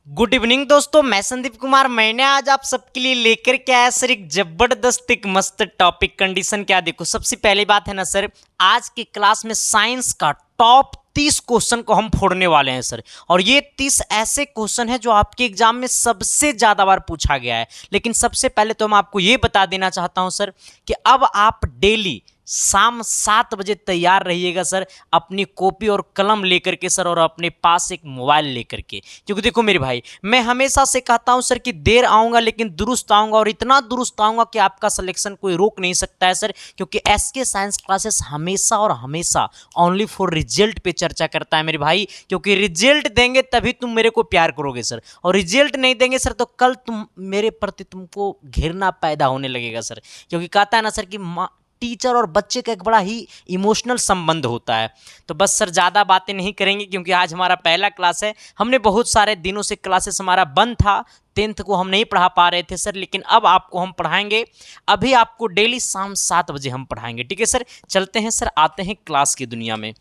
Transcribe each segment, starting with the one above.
Good evening दोस्तों, मैं संदीप कुमार। मैंने आज आप सबके लिए लेकर के आया सर एक जबरदस्त एक मस्त टॉपिक। कंडीशन क्या देखो, सबसे पहली बात है ना सर, आज की क्लास में साइंस का टॉप 30 क्वेश्चन को हम फोड़ने वाले हैं सर। और ये 30 ऐसे क्वेश्चन हैं जो आपके एग्जाम में सबसे ज्यादा बार पूछा गया है। लेकिन सबसे पहले तो मैं आपको ये बता देना चाहता हूं सर कि अब आप डेली शाम 7 बजे तैयार रहिएगा सर, अपनी कॉपी और कलम लेकर के सर, और अपने पास एक मोबाइल लेकर के। क्योंकि देखो मेरे भाई, मैं हमेशा से कहता हूं सर कि देर आऊंगा लेकिन दुरुस्त आऊंगा, और इतना दुरुस्त आऊंगा कि आपका सिलेक्शन कोई रोक नहीं सकता है सर। क्योंकि एसके साइंस क्लासेस हमेशा और हमेशा ओनली फॉर रिजल्ट पे चर्चा करता है मेरे भाई। क्योंकि रिजल्ट देंगे तभी तुम मेरे को प्यार करोगे सर, और रिजल्ट नहीं देंगे सर तो कल तुम मेरे प्रति तुमको घृणा पैदा होने लगेगा सर। क्योंकि कहता है ना सर कि टीचर और बच्चे का एक बड़ा ही इमोशनल संबंध होता है। तो बस सर ज़्यादा बातें नहीं करेंगे, क्योंकि आज हमारा पहला क्लास है। हमने बहुत सारे दिनों से क्लासेस हमारा बंद था, 10th को हम नहीं पढ़ा पा रहे थे सर, लेकिन अब आपको हम पढ़ाएंगे। अभी आपको डेली शाम 7 बजे हम पढ़ाएंगे, ठीक है सर। चलते हैं सर, आते हैं क्लास की दुनिया में।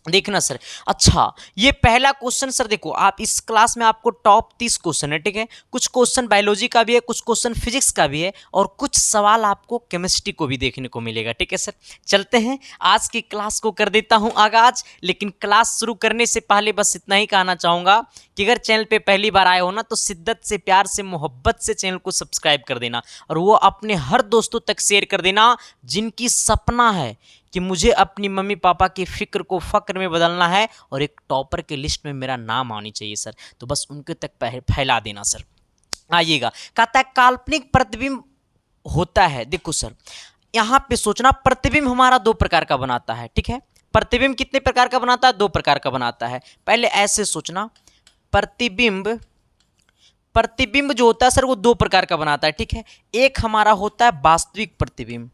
देखना सर, अच्छा ये पहला क्वेश्चन सर, देखो आप इस क्लास में आपको टॉप 30 क्वेश्चन है, ठीक है। कुछ क्वेश्चन बायोलॉजी का भी है, कुछ क्वेश्चन फिजिक्स का भी है, और कुछ सवाल आपको केमिस्ट्री को भी देखने को मिलेगा, ठीक है सर। चलते हैं, आज की क्लास को कर देता हूं आगाज। लेकिन क्लास शुरू करने से पहले बस इतना ही कहना चाहूंगा कि अगर चैनल पे पहली बार आए हो ना, तो शिद्दत से, प्यार से, मोहब्बत से चैनल को सब्सक्राइब कर देना, और वो अपने हर दोस्तों तक शेयर कर देना जिनकी सपना है कि मुझे अपनी मम्मी पापा की फिक्र को फक्र में बदलना है, और एक टॉपर के लिस्ट में मेरा नाम आनी चाहिए सर। तो बस उनके तक फैला देना सर। आइएगा, कहता है काल्पनिक प्रतिबिंब होता है। देखो सर, यहां पे सोचना, प्रतिबिंब हमारा दो प्रकार का बनाता है, ठीक है। प्रतिबिंब कितने प्रकार का बनाता है? दो प्रकार का बनाता है। पहले ऐसे सोचना, प्रतिबिंब प्रतिबिंब जो होता है सर वो दो प्रकार का बनाता है, ठीक है। एक हमारा होता है वास्तविक प्रतिबिंब।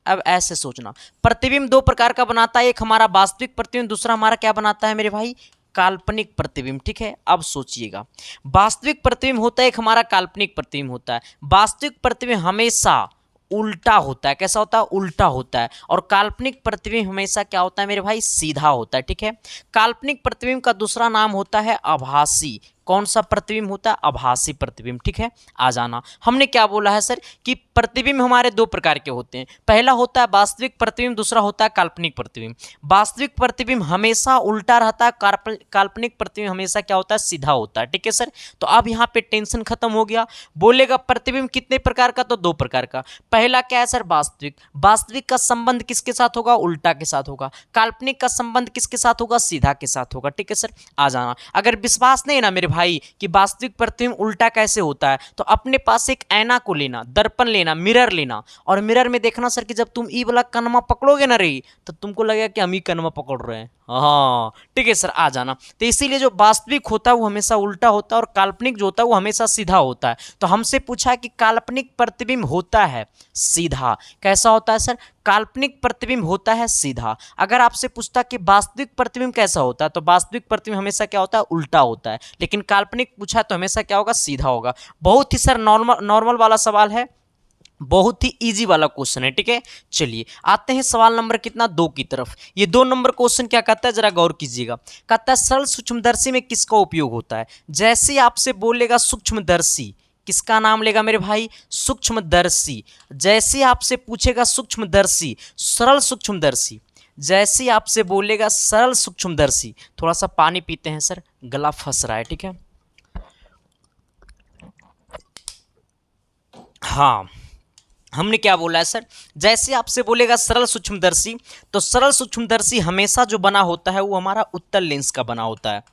अब ऐसे सोचना, प्रतिबिंब दो प्रकार का बनाता है, एक हमारा वास्तविक प्रतिबिंब, दूसरा हमारा क्या बनाता है मेरे भाई? काल्पनिक प्रतिबिंब, ठीक है। अब सोचिएगा, वास्तविक प्रतिबिंब होता है, एक हमारा काल्पनिक प्रतिबिंब होता है। वास्तविक प्रतिबिंब हमेशा उल्टा होता है। कैसा होता है? उल्टा होता है। और काल्पनिक प्रतिबिंब हमेशा क्या होता है मेरे भाई? सीधा होता है, ठीक है। काल्पनिक प्रतिबिंब का दूसरा नाम होता है आभासी। कौन सा प्रतिबिंब होता है? आभासी प्रतिबिंब, ठीक है। आ जाना, हमने क्या बोला है सर कि प्रतिबिंब हमारे दो प्रकार के होते हैं। पहला होता है वास्तविक प्रतिबिंब, दूसरा होता है काल्पनिक प्रतिबिंब। वास्तविक प्रतिबिंब हमेशा उल्टा रहता है, काल्पनिक प्रतिबिंब हमेशा क्या होता है? सीधा होता है, ठीक है सर। तो अब यहाँ पे टेंशन खत्म हो गया। बोलेगा प्रतिबिंब कितने प्रकार का? तो दो प्रकार का। पहला क्या है सर? वास्तविक। वास्तविक का संबंध किसके साथ होगा? उल्टा के साथ होगा। काल्पनिक का संबंध किसके साथ होगा? सीधा के साथ होगा, ठीक है सर। आ जाना, अगर विश्वास नहीं है ना मेरे भाई कि वास्तविक प्रतिबिंब उल्टा कैसे होता है, तो अपने पास एक ऐना को लेना, दर्पण लेना, मिरर लेना, और मिरर में देखना सर कि जब तुम ई वाला कनमा पकड़ोगे ना रही, तो तुमको लगेगा कि हम ही कनमा पकड़ रहे हैं। हाँ ठीक है सर, आ जाना। तो इसीलिए जो वास्तविक होता है वो हमेशा उल्टा होता है, और काल्पनिक जो होता है वो हमेशा सीधा होता है। तो हमसे पूछा है कि काल्पनिक प्रतिबिंब होता है सीधा। कैसा होता है सर? काल्पनिक प्रतिबिंब होता है सीधा। अगर आपसे पूछता कि वास्तविक प्रतिबिंब कैसा होता है, तो वास्तविक प्रतिबिंब हमेशा क्या होता है? उल्टा होता है। लेकिन काल्पनिक पूछा तो हमेशा क्या होगा? सीधा होगा। बहुत ही सर नॉर्मल वाला सवाल है, बहुत ही इजी वाला क्वेश्चन है, ठीक है। चलिए आते हैं सवाल नंबर कितना? 2 की तरफ। ये 2 नंबर क्वेश्चन क्या कहता है, जरा गौर कीजिएगा। कहता है सरल सूक्ष्मदर्शी में किसका उपयोग होता है? जैसे आपसे बोलेगा सूक्ष्मदर्शी, किसका नाम लेगा मेरे भाई? सूक्ष्मदर्शी। जैसे आपसे पूछेगा सूक्ष्मदर्शी, सरल सूक्ष्मदर्शी, जैसे आपसे बोलेगा सरल सूक्ष्मदर्शी, थोड़ा सा पानी पीते हैं सर, गला फंस रहा है, ठीक है। हाँ, हमने क्या बोला है सर? जैसे आपसे बोलेगा सरल सूक्ष्मदर्शी, तो सरल सूक्ष्मदर्शी हमेशा जो बना होता है वो हमारा उत्तल लेंस का बना होता है।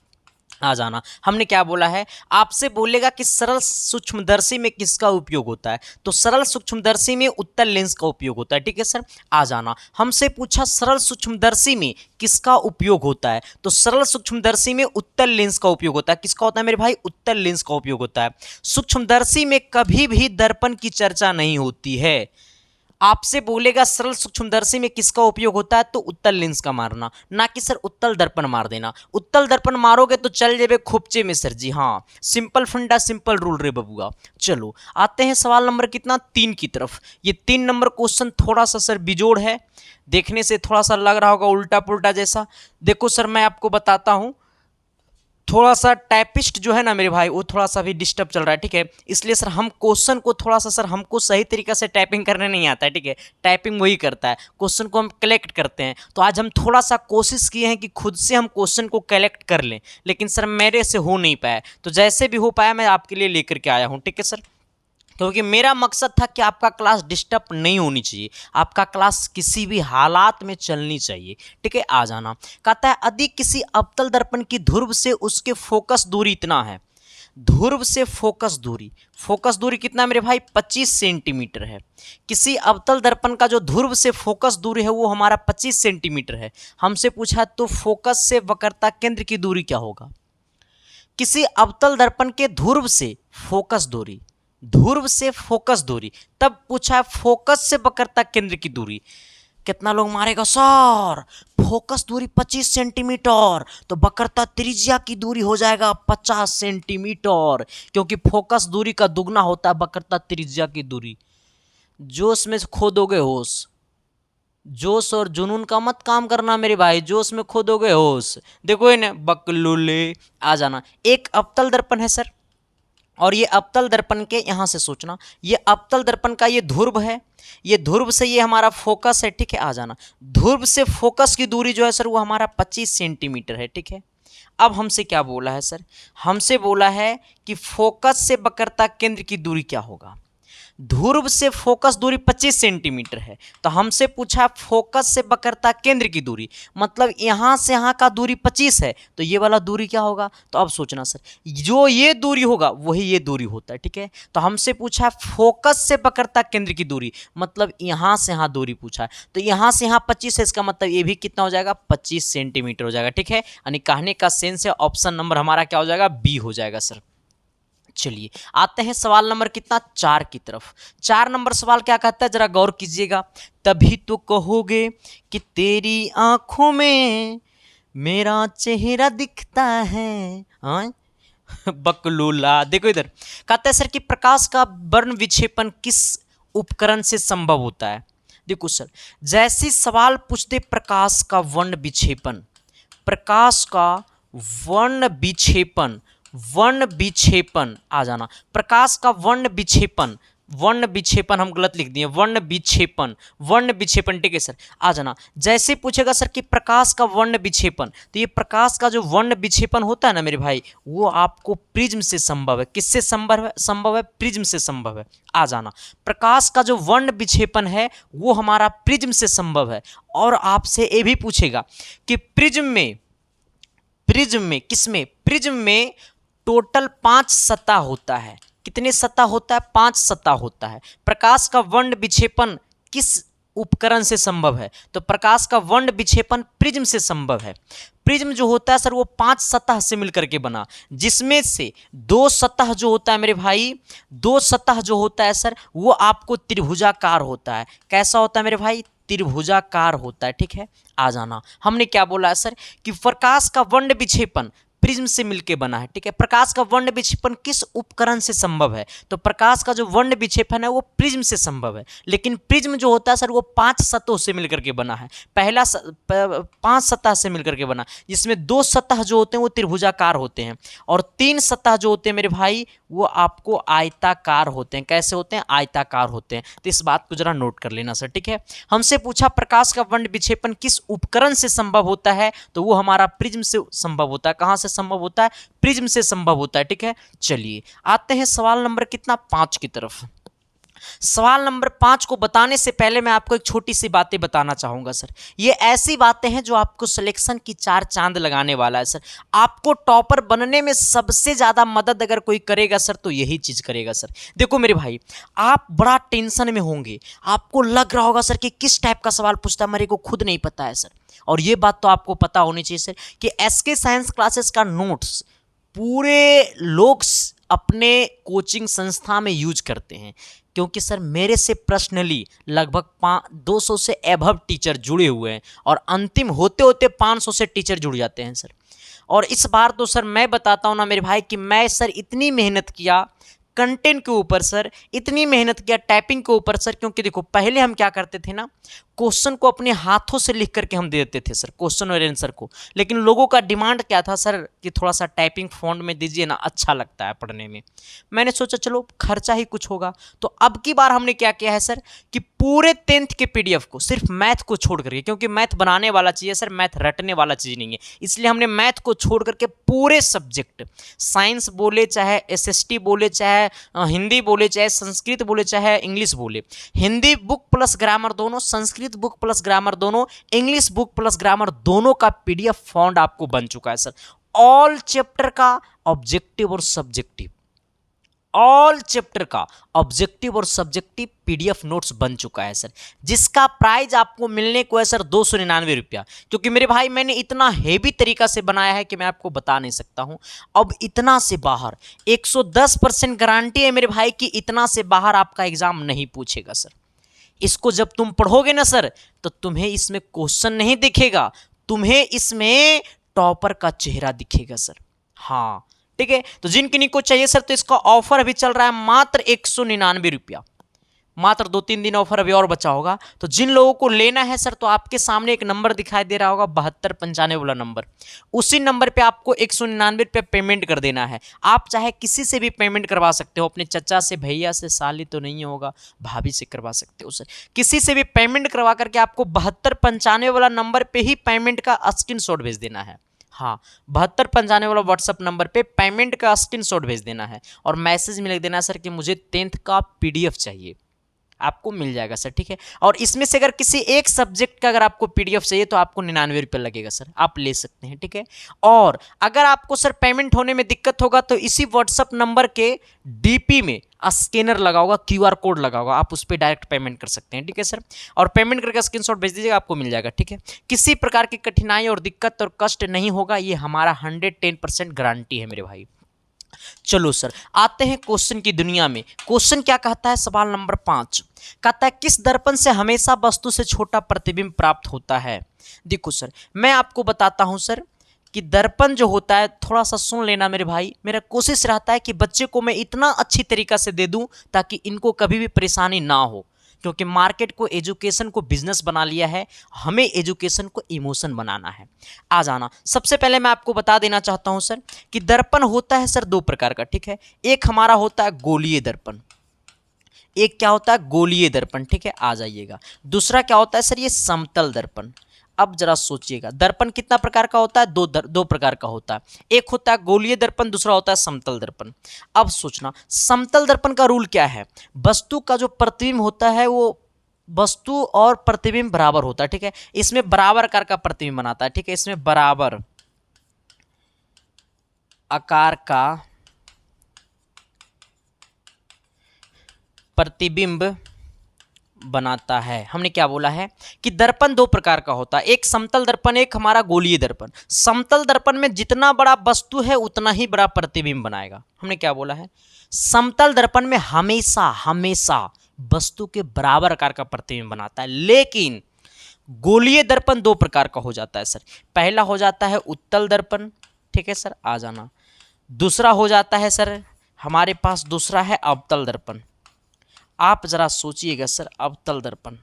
आ जाना, हमने क्या बोला है? आपसे बोलेगा कि सरल सूक्ष्मदर्शी में किसका उपयोग होता है, तो सरल सूक्ष्मदर्शी में उत्तल लेंस का उपयोग होता है, ठीक है सर। आ जाना, हमसे पूछा सरल सूक्ष्मदर्शी में किसका उपयोग होता है, तो सरल सूक्ष्मदर्शी में उत्तल लेंस का उपयोग होता है। किसका होता है मेरे भाई? उत्तल लेंस का उपयोग होता है। सूक्ष्मदर्शी में कभी भी दर्पण की चर्चा नहीं होती है। आपसे बोलेगा सरल सूक्ष्मदर्शी में किसका उपयोग होता है, तो उत्तल लेंस का मारना, ना कि सर उत्तल दर्पण मार देना। उत्तल दर्पण मारोगे तो चल जेबे खोपचे में सर जी। हाँ, सिंपल फंडा, सिंपल रूल रे बबुआ। चलो आते हैं सवाल नंबर कितना? 3 की तरफ। ये 3 नंबर क्वेश्चन थोड़ा सा सर बिजोड़ है, देखने से थोड़ा सा लग रहा होगा उल्टा पुल्टा जैसा। देखो सर, मैं आपको बताता हूं, थोड़ा सा टाइपिस्ट जो है ना मेरे भाई वो थोड़ा सा भी डिस्टर्ब चल रहा है, ठीक है। इसलिए सर हम क्वेश्चन को थोड़ा सा, सर हमको सही तरीके से टाइपिंग करने नहीं आता है, ठीक है। टाइपिंग वही करता है, क्वेश्चन को हम कलेक्ट करते हैं। तो आज हम थोड़ा सा कोशिश किए हैं कि खुद से हम क्वेश्चन को कलेक्ट कर लें, लेकिन सर मेरे से हो नहीं पाया। तो जैसे भी हो पाया मैं आपके लिए लेकर के आया हूँ, ठीक है सर। क्योंकि मेरा मकसद था कि आपका क्लास डिस्टर्ब नहीं होनी चाहिए, आपका क्लास किसी भी हालात में चलनी चाहिए, ठीक है। आ जाना कहता है यदि किसी अवतल दर्पण की ध्रुव से उसके फोकस दूरी इतना है, ध्रुव से फोकस दूरी कितना मेरे भाई 25 सेंटीमीटर है। किसी अवतल दर्पण का जो ध्रुव से फोकस दूरी है वो हमारा 25 सेंटीमीटर है। हमसे पूछा तो फोकस से वक्रता केंद्र की दूरी क्या होगा। किसी अवतल दर्पण के ध्रुव से फोकस दूरी, तब पूछा है फोकस से वक्रता केंद्र की दूरी। कितना लोग मारेगा सर, फोकस दूरी 25 सेंटीमीटर तो वक्रता त्रिज्या की दूरी हो जाएगा 50 सेंटीमीटर, क्योंकि फोकस दूरी का दुगना होता है वक्रता त्रिज्या की दूरी। जोश में खो दोगे होश, जोश और जुनून का मत काम करना मेरे भाई, जोश में खो दोगे होश। देखो इन्हें बकलुले आ जाना। एक अवतल दर्पण है सर, और ये अवतल दर्पण के यहाँ से सोचना, ये अवतल दर्पण का ये ध्रुव है, ये ध्रुव से ये हमारा फोकस है, ठीक है। आ जाना ध्रुव से फोकस की दूरी जो है सर वो हमारा 25 सेंटीमीटर है, ठीक है। अब हमसे क्या बोला है सर, हमसे बोला है कि फोकस से वक्रता केंद्र की दूरी क्या होगा। ध्रुव से फोकस दूरी 25 सेंटीमीटर है, तो हमसे पूछा फोकस से वक्रता केंद्र की दूरी, मतलब यहाँ से यहाँ का दूरी 25 है, तो ये वाला दूरी क्या होगा। तो अब सोचना सर, जो ये दूरी होगा वही ये दूरी होता है, ठीक है। तो हमसे पूछा फोकस से वक्रता केंद्र की दूरी, मतलब यहाँ से यहाँ दूरी पूछा है, तो यहाँ से यहाँ 25 है, इसका मतलब ये भी कितना हो जाएगा 25 सेंटीमीटर हो जाएगा, ठीक है। यानी कहने का सेंस है ऑप्शन नंबर हमारा क्या हो जाएगा, बी हो जाएगा सर। चलिए आते हैं सवाल नंबर कितना 4 की तरफ। 4 नंबर सवाल क्या कहता है, जरा गौर कीजिएगा। तभी तो कहोगे कि तेरी आंखों में मेरा चेहरा दिखता है। हाँ बकलूला। देखो इधर कहता है सर कि प्रकाश का वर्ण विक्षेपण किस उपकरण से संभव होता है। देखो सर, जैसे सवाल पूछते प्रकाश का वर्ण विक्षेपण, प्रकाश का वर्ण विक्षेपण आ जाना। प्रकाश का वर्ण विक्षेपण हम गलत लिख दिए, वर्ण विक्षेपण, ठीक है सर। आ जाना जैसे पूछेगा सर कि प्रकाश का वर्ण विक्षेपण, तो ये प्रकाश का जो वर्ण विक्षेपण होता है ना मेरे भाई, वो आपको प्रिज्म से संभव है। किससे संभव है? प्रिज्म से संभव है। आ जाना प्रकाश का जो वर्ण विक्षेपण है वो हमारा प्रिज्म से संभव है। और आपसे ये भी पूछेगा कि प्रिज्म में टोटल 5 सतह होता है। कितने सतह होता है? 5 सतह होता है। प्रकाश का वर्ण विक्षेपण किस उपकरण से संभव है? तो प्रकाश का वर्ण विक्षेपण प्रिज्म से संभव है। प्रिज्म जो होता है सर वो 5 सतह से मिलकर के बना, जिसमें से 2 सतह जो होता है मेरे भाई, 2 सतह जो होता है सर वो आपको त्रिभुजाकार होता है। कैसा होता है मेरे भाई? त्रिभुजाकार होता है, ठीक है। आ जाना हमने क्या बोला है सर कि प्रकाश का वर्ण विक्षेपण प्रिज्म से मिलके बना है, ठीक है। प्रकाश का वर्ण विक्षेपण किस उपकरण से संभव है? तो प्रकाश का जो वर्ण विक्षेपण है वो प्रिज्म से संभव है, लेकिन प्रिज्म जो होता है सर वो 5 सतहों से मिलकर के बना है। 5 सतह से मिलकर के बना, जिसमें 2 सतह जो होते हैं वो त्रिभुजाकार होते हैं और 3 सतह जो होते हैं मेरे भाई वो आपको आयताकार होते हैं। कैसे होते हैं? आयताकार होते हैं। तो इस बात को जरा नोट कर लेना सर, ठीक है। हमसे पूछा प्रकाश का वर्ण विक्षेपण किस उपकरण से संभव होता है, तो वो हमारा प्रिज्म से संभव होता है। कहां से संभव होता है? प्रिज्म से संभव होता है, ठीक है। चलिए आते हैं सवाल नंबर कितना 5 की तरफ। सवाल नंबर 5 को बताने से पहले मैं आपको एक छोटी सी बातें बताना चाहूंगा सर। ये ऐसी बातें हैं जो आपको सिलेक्शन की 4 चांद लगाने वाला है सर। आपको टॉपर बनने में सबसे ज्यादा मदद अगर कोई करेगा सर तो यही चीज करेगा सर। देखो मेरे भाई, आप बड़ा टेंशन में होंगे, आपको लग रहा होगा सर कि किस टाइप का सवाल पूछता है, मेरे को खुद नहीं पता है सर। और ये बात तो आपको पता होनी चाहिए सर कि एसके साइंस क्लासेस का नोट्स पूरे लोग अपने कोचिंग संस्था में यूज करते हैं, क्योंकि सर मेरे से पर्सनली लगभग 200 से एबव टीचर जुड़े हुए हैं और अंतिम होते होते 500 से टीचर जुड़ जाते हैं सर। और इस बार तो सर मैं बताता हूँ ना मेरे भाई कि मैं सर इतनी मेहनत किया, कंटेंट के ऊपर सर इतनी मेहनत किया, टाइपिंग के ऊपर सर, क्योंकि देखो पहले हम क्या करते थे ना, क्वेश्चन को अपने हाथों से लिख करके हम दे देते थे सर, क्वेश्चन और आंसर को। लेकिन लोगों का डिमांड क्या था सर कि थोड़ा सा टाइपिंग फॉन्ट में दीजिए ना, अच्छा लगता है पढ़ने में। मैंने सोचा चलो खर्चा ही कुछ होगा, तो अब की बार हमने क्या किया है सर कि पूरे 10th के पीडीएफ को, सिर्फ मैथ को छोड़ करके, क्योंकि मैथ बनाने वाला चीज़ है सर, मैथ रटने वाला चीज़ नहीं है, इसलिए हमने मैथ को छोड़ करके पूरे सब्जेक्ट, साइंस बोले चाहे एसएसटी बोले चाहे हिंदी बोले चाहे संस्कृत बोले चाहे इंग्लिश बोले, हिंदी बुक प्लस ग्रामर दोनों, संस्कृत बुक प्लस ग्रामर दोनों, इंग्लिश बुक प्लस ग्रामर दोनों का पीडीएफ फॉन्ट आपको बन चुका है सर। ऑल चैप्टर का ऑब्जेक्टिव और सब्जेक्टिव, ऑल चैप्टर का ऑब्जेक्टिव और सब्जेक्टिव पीडीएफ नोट्स बन चुका है सर, जिसका प्राइस आपको मिलने को है सर 299 रुपया। क्योंकि मेरे भाई मैंने इतना हेवी तरीका से बनाया है कि मैं आपको बता नहीं सकता हूं। अब इतना से बाहर 110% गारंटी है मेरे भाई कि इतना से बाहर आपका एग्जाम नहीं पूछेगा सर। इसको जब तुम पढ़ोगे ना सर, तो तुम्हें इसमें क्वेश्चन नहीं दिखेगा, तुम्हें इसमें टॉपर का चेहरा दिखेगा सर। हाँ ठीक है, तो जिन किन्हीं को चाहिए सर, तो इसका ऑफर अभी चल रहा है मात्र 199 रुपया, मात्र 2-3 दिन ऑफर अभी और बचा होगा। तो जिन लोगों को लेना है सर, तो आपके सामने एक नंबर दिखाई दे रहा होगा 7295 वाला नंबर, उसी नंबर पे आपको 199 रुपया पेमेंट कर देना है। आप चाहे किसी से भी पेमेंट करवा सकते हो, अपने चचा से, भैया से, साली तो नहीं होगा, भाभी से करवा सकते हो सर, किसी से भी पेमेंट करवा करके आपको 7295 वाला नंबर पे ही पेमेंट का स्क्रीनशॉट भेज देना है। हाँ, 7295 वाला व्हाट्सअप नंबर पे पेमेंट का स्क्रीनशॉट भेज देना है और मैसेज में लिख देना है सर कि मुझे 10th का पीडीएफ चाहिए, आपको मिल जाएगा सर। ठीक है, और इसमें से अगर किसी एक सब्जेक्ट का अगर आपको पीडीएफ चाहिए तो आपको 99 रुपये लगेगा सर, आप ले सकते हैं। ठीक है, और अगर आपको सर पेमेंट होने में दिक्कत होगा तो इसी व्हाट्सअप नंबर के डीपी में स्कैनर लगा होगा, क्यूआर कोड लगा होगा, आप उस पर डायरेक्ट पेमेंट कर सकते हैं। ठीक है सर, और पेमेंट करके स्क्रीनशॉट भेज दीजिएगा, आपको मिल जाएगा। ठीक है, किसी प्रकार की कठिनाई और दिक्कत और कष्ट नहीं होगा, ये हमारा 110% गारंटी है मेरे भाई। चलो सर आते हैं क्वेश्चन की दुनिया में। क्वेश्चन क्या कहता है, सवाल नंबर 5 कहता है किस दर्पण से हमेशा वस्तु से छोटा प्रतिबिंब प्राप्त होता है। देखो सर मैं आपको बताता हूं सर कि दर्पण जो होता है, थोड़ा सा सुन लेना मेरे भाई, मेरा कोशिश रहता है कि बच्चे को मैं इतना अच्छी तरीका से दे दूं ताकि इनको कभी भी परेशानी ना हो, क्योंकि मार्केट को, एजुकेशन को बिजनेस बना लिया है, हमें एजुकेशन को इमोशन बनाना है। आ जाना, सबसे पहले मैं आपको बता देना चाहता हूं सर कि दर्पण होता है सर 2 प्रकार का। ठीक है, एक हमारा होता है गोलीय दर्पण, एक क्या होता है गोलीय दर्पण। ठीक है, आ जाइएगा। दूसरा क्या होता है सर, ये समतल दर्पण। अब जरा सोचिएगा, दर्पण कितना प्रकार का होता है, दो प्रकार का होता है, एक होता है गोलीय दर्पण, दूसरा होता है समतल दर्पण। अब सोचना, समतल दर्पण का रूल क्या है, वस्तु का जो प्रतिबिंब होता है वो वस्तु और प्रतिबिंब बराबर होता है। ठीक है, इसमें बराबर आकार का प्रतिबिंब बनाता है। ठीक है, इसमें बराबर आकार का प्रतिबिंब बनाता है। हमने क्या बोला है कि दर्पण 2 प्रकार का होता है, एक समतल दर्पण, एक हमारा गोलीय दर्पण। समतल दर्पण में जितना बड़ा वस्तु है उतना ही बड़ा प्रतिबिंब बनाएगा। हमने क्या बोला है, समतल दर्पण में हमेशा हमेशा वस्तु के बराबर आकार का प्रतिबिंब बनाता है। लेकिन गोलीय दर्पण 2 प्रकार का हो जाता है सर। पहला हो जाता है उत्तल दर्पण। ठीक है सर, आ जाना। दूसरा हो जाता है सर हमारे पास, दूसरा है अवतल दर्पण। आप जरा सोचिएगा सर, अवतल दर्पण।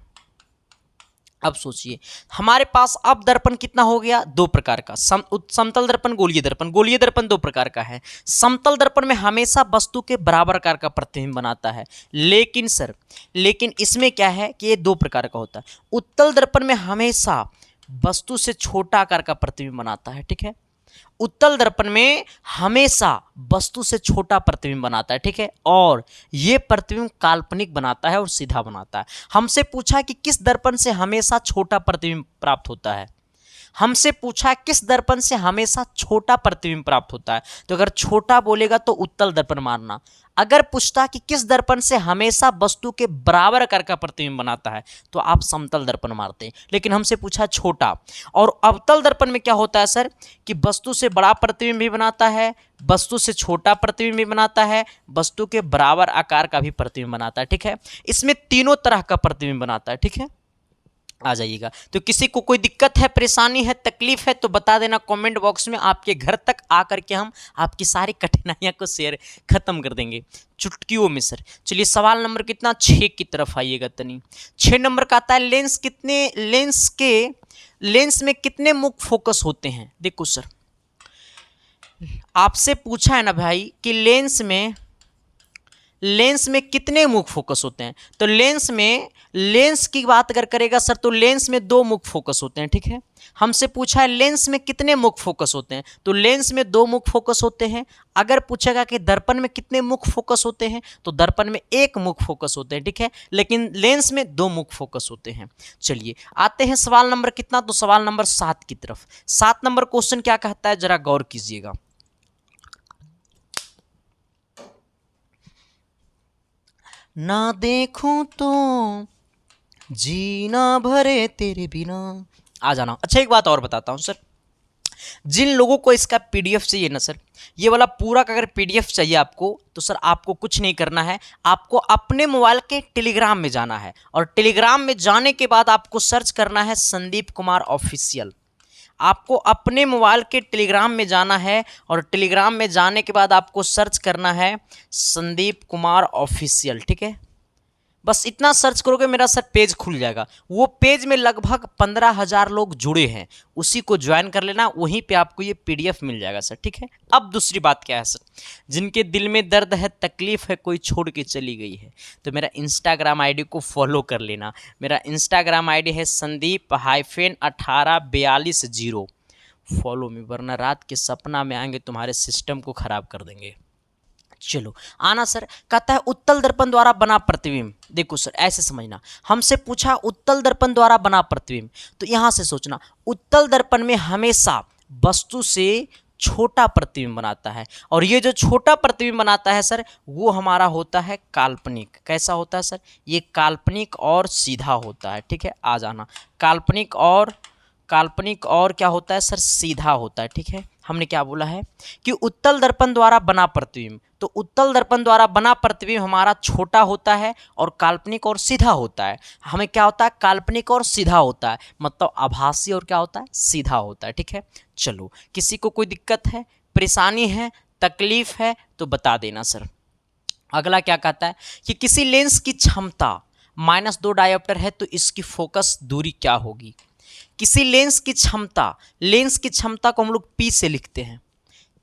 अब सोचिए हमारे पास अब दर्पण कितना हो गया, 2 प्रकार का, समतल दर्पण, गोलीय दर्पण। गोलीय दर्पण 2 प्रकार का है। समतल दर्पण में हमेशा वस्तु के बराबर आकार का प्रतिबिंब बनाता है। लेकिन सर, लेकिन इसमें क्या है कि ये 2 प्रकार का होता है। उत्तल दर्पण में हमेशा वस्तु से छोटा आकार का प्रतिबिंब बनाता है। ठीक है, उत्तल दर्पण में हमेशा वस्तु से छोटा प्रतिबिंब बनाता है। ठीक है, और ये प्रतिबिंब काल्पनिक बनाता है और सीधा बनाता है। हमसे पूछा कि किस दर्पण से हमेशा छोटा प्रतिबिंब प्राप्त होता है, हमसे पूछा किस दर्पण से हमेशा छोटा प्रतिबिंब प्राप्त होता है, तो अगर छोटा बोलेगा तो उत्तल दर्पण मारना। अगर पूछता कि किस दर्पण से हमेशा वस्तु के बराबर आकार का प्रतिबिंब बनाता है तो आप समतल दर्पण मारते हैं। लेकिन हमसे पूछा छोटा। और अवतल दर्पण में क्या होता है सर कि वस्तु से बड़ा प्रतिबिंब भी बनाता है, वस्तु से छोटा प्रतिबिंब भी बनाता है, वस्तु के बराबर आकार का भी प्रतिबिंब बनाता है। ठीक है, इसमें तीनों तरह का प्रतिबिंब बनाता है। ठीक है, आ जाइएगा। तो किसी को कोई दिक्कत है, परेशानी है, तकलीफ है तो बता देना कमेंट बॉक्स में, आपके घर तक आकर के हम आपकी सारी कठिनाइयों को शेयर खत्म कर देंगे चुटकियों में सर। चलिए सवाल नंबर कितना 6 की तरफ आइएगा तनी। 6 नंबर का आता है लेंस में कितने मुख्य फोकस होते हैं। देखो सर आपसे पूछा है ना भाई कि लेंस में कितने मुख्य फोकस होते हैं, तो लेंस की बात अगर करेगा सर तो लेंस में 2 मुख्य फोकस होते हैं, ठीक है। हमसे पूछा है लेंस में कितने मुख्य फोकस होते हैं, तो लेंस में 2 मुख्य फोकस होते हैं। अगर पूछेगा कि दर्पण में कितने मुख्य फोकस होते हैं, तो दर्पण में 1 मुख्य फोकस होते हैं, ठीक है, लेकिन लेंस में 2 मुख्य फोकस होते हैं। चलिए आते हैं सवाल नंबर कितना, तो सवाल नंबर 7 की तरफ। 7 नंबर क्वेश्चन क्या कहता है, जरा गौर कीजिएगा। ना देखूं तो जीना भरे तेरे बिना। आ जाना। अच्छा एक बात और बताता हूं सर, जिन लोगों को इसका पीडीएफ चाहिए ना सर, ये वाला पूरा का अगर पीडीएफ चाहिए आपको, तो सर आपको कुछ नहीं करना है, आपको अपने मोबाइल के टेलीग्राम में जाना है, और टेलीग्राम में जाने के बाद आपको सर्च करना है संदीप कुमार ऑफिशियल। आपको अपने मोबाइल के टेलीग्राम में जाना है, और टेलीग्राम में जाने के बाद आपको सर्च करना है संदीप कुमार ऑफिशियल, ठीक है। बस इतना सर्च करोगे मेरा सर पेज खुल जाएगा। वो पेज में लगभग 15,000 लोग जुड़े हैं, उसी को ज्वाइन कर लेना, वहीं पे आपको ये पीडीएफ मिल जाएगा सर, ठीक है। अब दूसरी बात क्या है सर, जिनके दिल में दर्द है, तकलीफ है, कोई छोड़ के चली गई है, तो मेरा इंस्टाग्राम आईडी को फॉलो कर लेना। मेरा इंस्टाग्राम आईडी है संदीप-184240। फॉलो में, वरना रात के सपना में आएंगे तुम्हारे सिस्टम को खराब कर देंगे। चलो आना सर, कहता है उत्तल दर्पण द्वारा बना प्रतिबिंब। देखो सर ऐसे समझना, हमसे पूछा उत्तल दर्पण द्वारा बना प्रतिबिंब, तो यहां से सोचना उत्तल दर्पण में हमेशा वस्तु से छोटा प्रतिबिंब बनाता है, और ये जो छोटा प्रतिबिंब बनाता है सर वो हमारा होता है काल्पनिक। कैसा होता है सर, ये काल्पनिक और सीधा होता है, ठीक है। आ जाना, काल्पनिक और क्या होता है सर, सीधा होता है, ठीक है। हमने क्या बोला है कि उत्तल दर्पण द्वारा बना प्रतिबिंब, तो उत्तल दर्पण द्वारा बना प्रतिबिंब हमारा छोटा होता है और काल्पनिक और सीधा होता है। हमें क्या होता है, काल्पनिक और सीधा होता है, मतलब आभासी और क्या होता है, सीधा होता है, ठीक है। चलो किसी को कोई दिक्कत है, परेशानी है, तकलीफ है तो बता देना सर। अगला क्या कहता है कि किसी लेंस की क्षमता -2 डायोप्टर है तो इसकी फोकस दूरी क्या होगी। किसी लेंस की क्षमता को हम लोग P से लिखते हैं।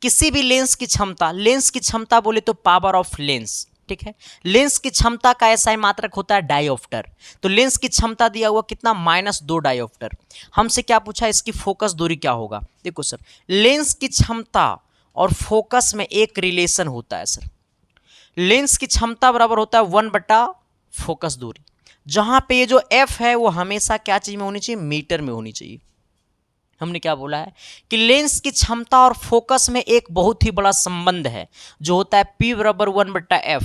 किसी भी लेंस की क्षमता बोले तो पावर ऑफ लेंस, ठीक है। लेंस की क्षमता का ऐसा मात्रक होता है डायोप्टर, तो लेंस की क्षमता दिया हुआ कितना, -2 डायोप्टर। हमसे क्या पूछा, इसकी फोकस दूरी क्या होगा। देखो सर लेंस की क्षमता और फोकस में एक रिलेशन होता है सर, लेंस की क्षमता बराबर होता है 1/, फोकस दूरी, जहां पे ये जो f है वो हमेशा क्या चीज में होनी चाहिए, मीटर में होनी चाहिए। हमने क्या बोला है कि लेंस की क्षमता और फोकस में एक बहुत ही बड़ा संबंध है जो होता है P बराबर 1/f।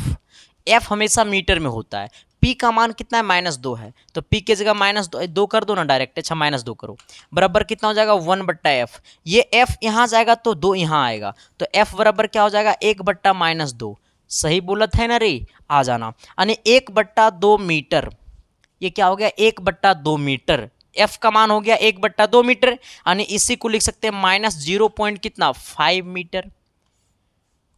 f हमेशा मीटर में होता है। P का मान कितना है, -2 है, तो P की जगह -2 कर दो ना डायरेक्ट। अच्छा -2 करो, बराबर कितना हो जाएगा, 1/f। ये f यहाँ जाएगा तो 2 यहाँ आएगा, तो f बराबर क्या हो जाएगा, 1/-2। सही बोलत है ना रे, आ जाना। यानी 1/2 मीटर, ये क्या हो गया, 1/2 मीटर। f का मान हो गया 1/2 मीटर, यानी इसी को लिख सकते हैं -0.5 मीटर।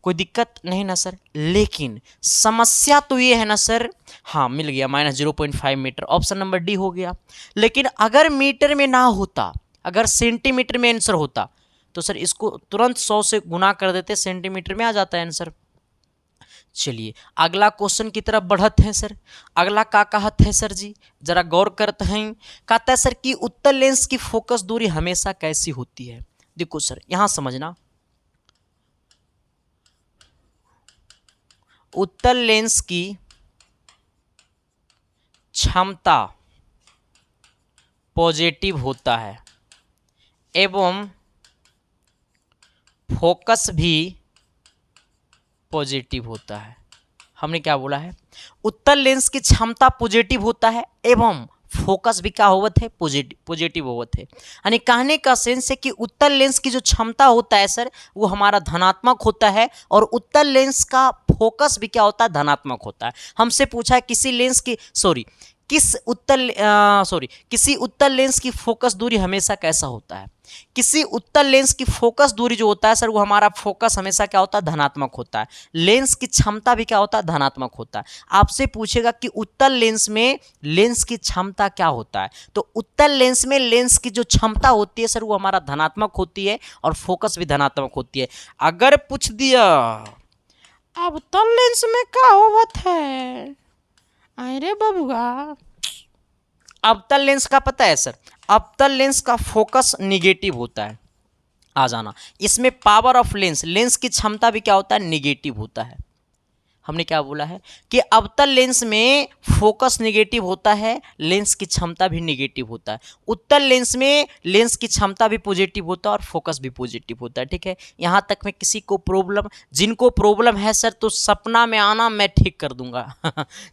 कोई दिक्कत नहीं ना सर, लेकिन समस्या तो ये है ना सर, हाँ मिल गया -0.5 मीटर, ऑप्शन नंबर डी हो गया। लेकिन अगर मीटर में ना होता, अगर सेंटीमीटर में आंसर होता, तो सर इसको तुरंत 100 से गुना कर देते, सेंटीमीटर में आ जाता है आंसर। चलिए अगला क्वेश्चन की तरफ बढ़ते हैं सर। अगला क्या कहत है सर जी, जरा गौर करते हैं। कहता है सर कि उत्तल लेंस की फोकस दूरी हमेशा कैसी होती है। देखो सर यहां समझना, उत्तल लेंस की क्षमता पॉजिटिव होता है एवं फोकस भी पॉजिटिव होता है। हमने क्या बोला है, उत्तल लेंस की क्षमता पॉजिटिव होता है एवं फोकस भी क्या होवत है, पॉजिटिव होवत है। यानी कहने का सेंस है कि उत्तल लेंस की जो क्षमता होता है सर वो हमारा धनात्मक होता है, और उत्तल लेंस का फोकस भी क्या होता है, धनात्मक होता है। हमसे पूछा है किसी उत्तल लेंस की फोकस दूरी हमेशा कैसा होता है? किसी उत्तल लेंस की फोकस दूरी जो होता है सर, वो हमारा फोकस हमेशा क्या होता है? धनात्मक होता है। लेंस की क्षमता भी क्या होता है? धनात्मक होता है। आपसे पूछेगा कि उत्तल लेंस में लेंस की क्षमता क्या होता है, तो उत्तल लेंस में लेंस की जो क्षमता होती है सर, वो हमारा धनात्मक होती है और फोकस भी धनात्मक होती है। अगर पूछ दिया अब उत्तल लेंस में क्या होवत है, अरे बबुआ, अवतल लेंस का पता है सर? अवतल लेंस का फोकस निगेटिव होता है। आ जाना, इसमें पावर ऑफ लेंस, लेंस की क्षमता भी क्या होता है? निगेटिव होता है। हमने क्या बोला है कि अवतल लेंस में फोकस नेगेटिव होता है, लेंस की क्षमता भी नेगेटिव होता है। उत्तल लेंस में लेंस की क्षमता भी पॉजिटिव होता है और फोकस भी पॉजिटिव होता है। ठीक है, यहाँ तक में किसी को प्रॉब्लम, जिनको प्रॉब्लम है सर तो सपना में आना, मैं ठीक कर दूंगा।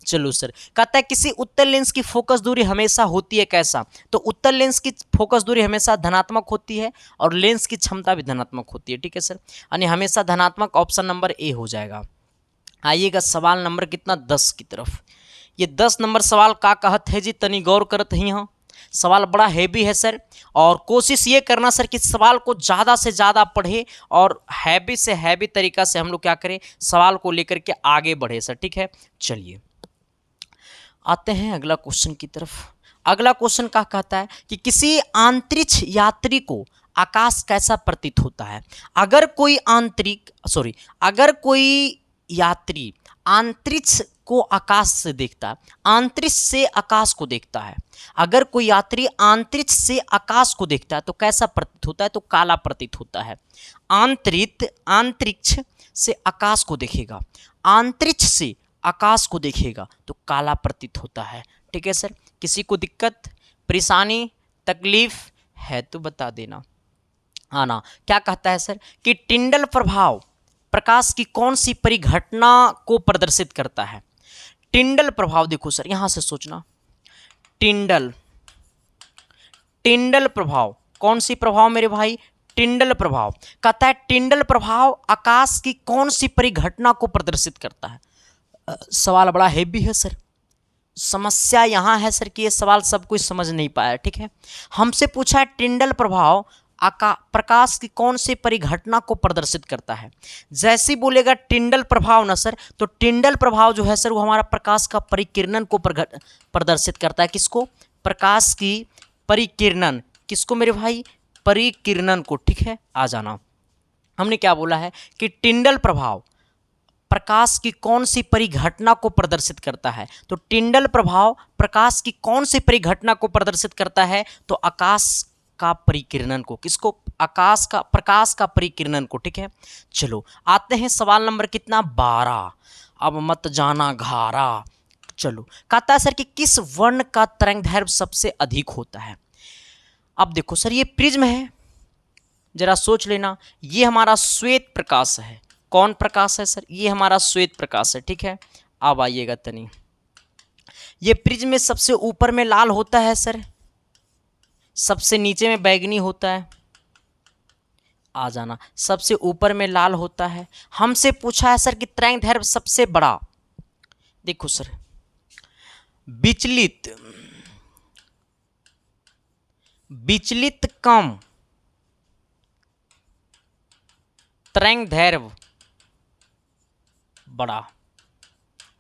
चलो सर, कहता है किसी उत्तल लेंस की फोकस दूरी हमेशा होती है कैसा? तो उत्तल लेंस की फोकस दूरी हमेशा धनात्मक होती है और लेंस की क्षमता भी धनात्मक होती है। ठीक है सर, यानी हमेशा धनात्मक, ऑप्शन नंबर ए हो जाएगा। आइएगा सवाल नंबर कितना? 10 की तरफ। ये 10 नंबर सवाल का कहत है जी, तनी गौर करत ही। हाँ, सवाल बड़ा हैवी है सर, और कोशिश ये करना सर कि सवाल को ज़्यादा से ज़्यादा पढ़े और हैवी से हैवी तरीका से हम लोग क्या करें, सवाल को लेकर के आगे बढ़े सर। ठीक है, चलिए आते हैं अगला क्वेश्चन की तरफ। अगला क्वेश्चन क्या कहता है कि किसी अंतरिक्ष यात्री को आकाश कैसा प्रतीत होता है? अगर कोई यात्री अंतरिक्ष को आकाश से देखता है, अंतरिक्ष से आकाश को देखता है, अगर कोई यात्री अंतरिक्ष से आकाश को देखता है तो कैसा प्रतीत होता है? तो काला प्रतीत होता है। अंतरिक्ष से आकाश को देखेगा, अंतरिक्ष से आकाश को देखेगा तो काला प्रतीत होता है। ठीक है सर, किसी को दिक्कत, परेशानी, तकलीफ है तो बता देना। आना, क्या कहता है सर कि टिंडल प्रभाव प्रकाश की कौन सी परिघटना को प्रदर्शित करता है? टिंडल प्रभाव, देखो सर यहां से सोचना, टिंडल प्रभाव, कौन सी प्रभाव मेरे भाई? टिंडल प्रभाव। कहता है टिंडल प्रभाव आकाश की कौन सी परिघटना को प्रदर्शित करता है? सवाल बड़ा हेवी है सर। समस्या यहां है सर कि ये सवाल सब कोई समझ नहीं पाया। ठीक है, हमसे पूछा है टिंडल प्रभाव प्रकाश की कौन सी परिघटना को प्रदर्शित करता है। जैसे ही बोलेगा टिंडल प्रभाव ना सर, तो टिंडल प्रभाव जो है सर वो हमारा प्रकाश का परिकिरणन को प्रदर्शित करता है। किसको? प्रकाश की परिकिरणन। किसको मेरे भाई? परिकिरणन को। ठीक है, आ जाना, हमने क्या बोला है कि टिंडल प्रभाव प्रकाश की कौन सी परिघटना को प्रदर्शित करता है? तो टिंडल प्रभाव प्रकाश की कौन सी परिघटना को प्रदर्शित करता है? तो आकाश का परिकिरणन को। किसको? प्रकाश का परिकिरणन को। ठीक है, चलो आते हैं सवाल नंबर कितना? 12। अब मत जाना घारा। चलो, कहता है सर कि किस वर्ण का तरंगदैर्घ्य सबसे अधिक होता है? अब देखो सर, ये प्रिज्म है, जरा सोच लेना, ये हमारा श्वेत प्रकाश है। कौन प्रकाश है सर? ये हमारा श्वेत प्रकाश है। ठीक है, अब आइएगा तनी, ये प्रिज्म में सबसे ऊपर में लाल होता है सर, सबसे नीचे में बैगनी होता है। आ जाना, सबसे ऊपर में लाल होता है। हमसे पूछा है सर कि तरंगदैर्घ्य सबसे बड़ा, देखो सर, विचलित कम तरंगदैर्घ्य बड़ा।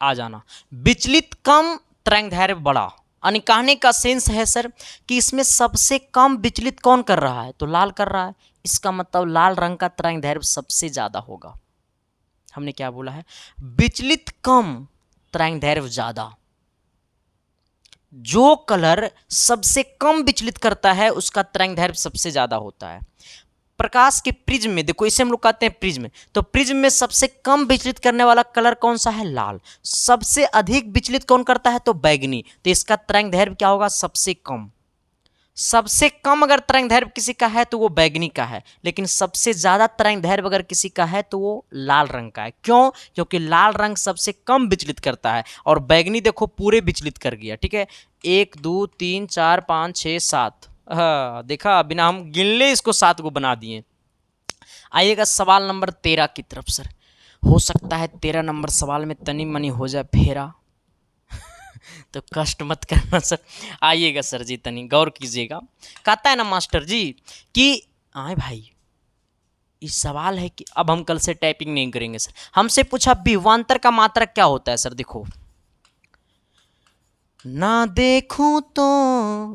आ जाना, विचलित कम तरंगदैर्घ्य बड़ा, यानी कहने का सेंस है सर कि इसमें सबसे कम विचलित कौन कर रहा है? तो लाल कर रहा है। इसका मतलब लाल रंग का तरंगदैर्घ्य सबसे ज्यादा होगा। हमने क्या बोला है? विचलित कम तरंगदैर्घ्य ज्यादा। जो कलर सबसे कम विचलित करता है उसका तरंगदैर्घ्य सबसे ज्यादा होता है। प्रकाश के प्रिज्म में देखो, इसे हम लोग कहते हैं प्रिज्म, तो प्रिज्म में सबसे कम विचलित करने वाला कलर कौन सा है? लाल। सबसे अधिक विचलित कौन करता है? तो बैगनी। तो इसका तरंगदैर्घ्य क्या होगा? सबसे कम। सबसे कम अगर तरंगदैर्घ्य किसी का है तो वो बैगनी का है, लेकिन सबसे ज्यादा तरंगदैर्घ्य अगर किसी का है तो वो लाल रंग का है। क्यों? क्योंकि लाल रंग सबसे कम विचलित करता है और बैगनी देखो पूरे विचलित कर गया। ठीक है, 1 2 3 4 5 6 7, हाँ देखा, बिना हम गिनले इसको 7 को बना दिए। आइएगा सवाल नंबर 13 की तरफ सर। हो सकता है 13 नंबर सवाल में तनी मनी हो जाए फेरा। तो कष्ट मत करना सर, आइएगा सर जी, तनी गौर कीजिएगा। कहता है ना मास्टर जी कि आए भाई, इस सवाल है कि अब हम कल से टाइपिंग नहीं करेंगे सर। हमसे पूछा विभवांतर का मात्रक क्या होता है सर। देखो, ना देखूं तो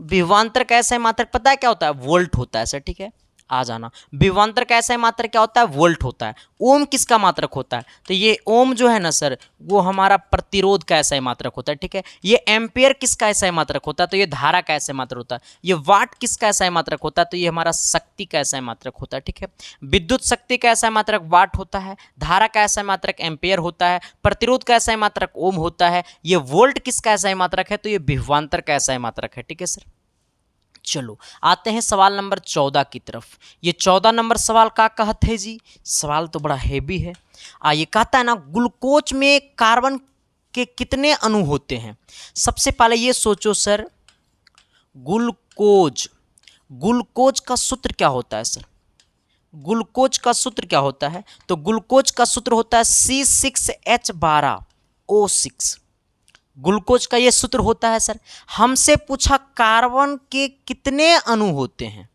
विभवांतर का ऐसा मात्रक पता है क्या होता है? वोल्ट होता है सर, ठीक है, आ जाना। विभवांतर का ऐसा मात्रक क्या होता है? वोल्ट होता है। ओम किसका मात्रक होता है? तो ये ओम जो है ना सर, वो हमारा प्रतिरोध का ऐसा मात्रक होता है, ठीक है। ये एम्पियर किसका ऐसा मात्रक होता है? तो ये धारा का ऐसा मात्रक होता है। ये वाट किसका ऐसा मात्रक होता है? तो ये हमारा शक्ति का ऐसा मात्रक होता है, ठीक है। विद्युत शक्ति का ऐसा मात्रक वाट होता है, धारा का ऐसा मात्रक एम्पियर होता है, प्रतिरोध का ऐसा मात्रक ओम होता है। ये वोल्ट किसका ऐसा मात्रक है? तो ये विभवांतर का ऐसा मात्रक है, ठीक है सर। चलो आते हैं सवाल नंबर 14 की तरफ। ये 14 नंबर सवाल का कहते हैं जी, सवाल तो बड़ा हेवी है। ये कहता है ना, ग्लूकोज में कार्बन के कितने अणु होते हैं? सबसे पहले ये सोचो सर, ग्लूकोज, ग्लूकोज का सूत्र क्या होता है सर? ग्लूकोज का सूत्र क्या होता है? तो ग्लूकोज का सूत्र होता है C6H12O6। ग्लूकोज का ये सूत्र होता है सर। हमसे पूछा कार्बन के कितने अणु होते हैं।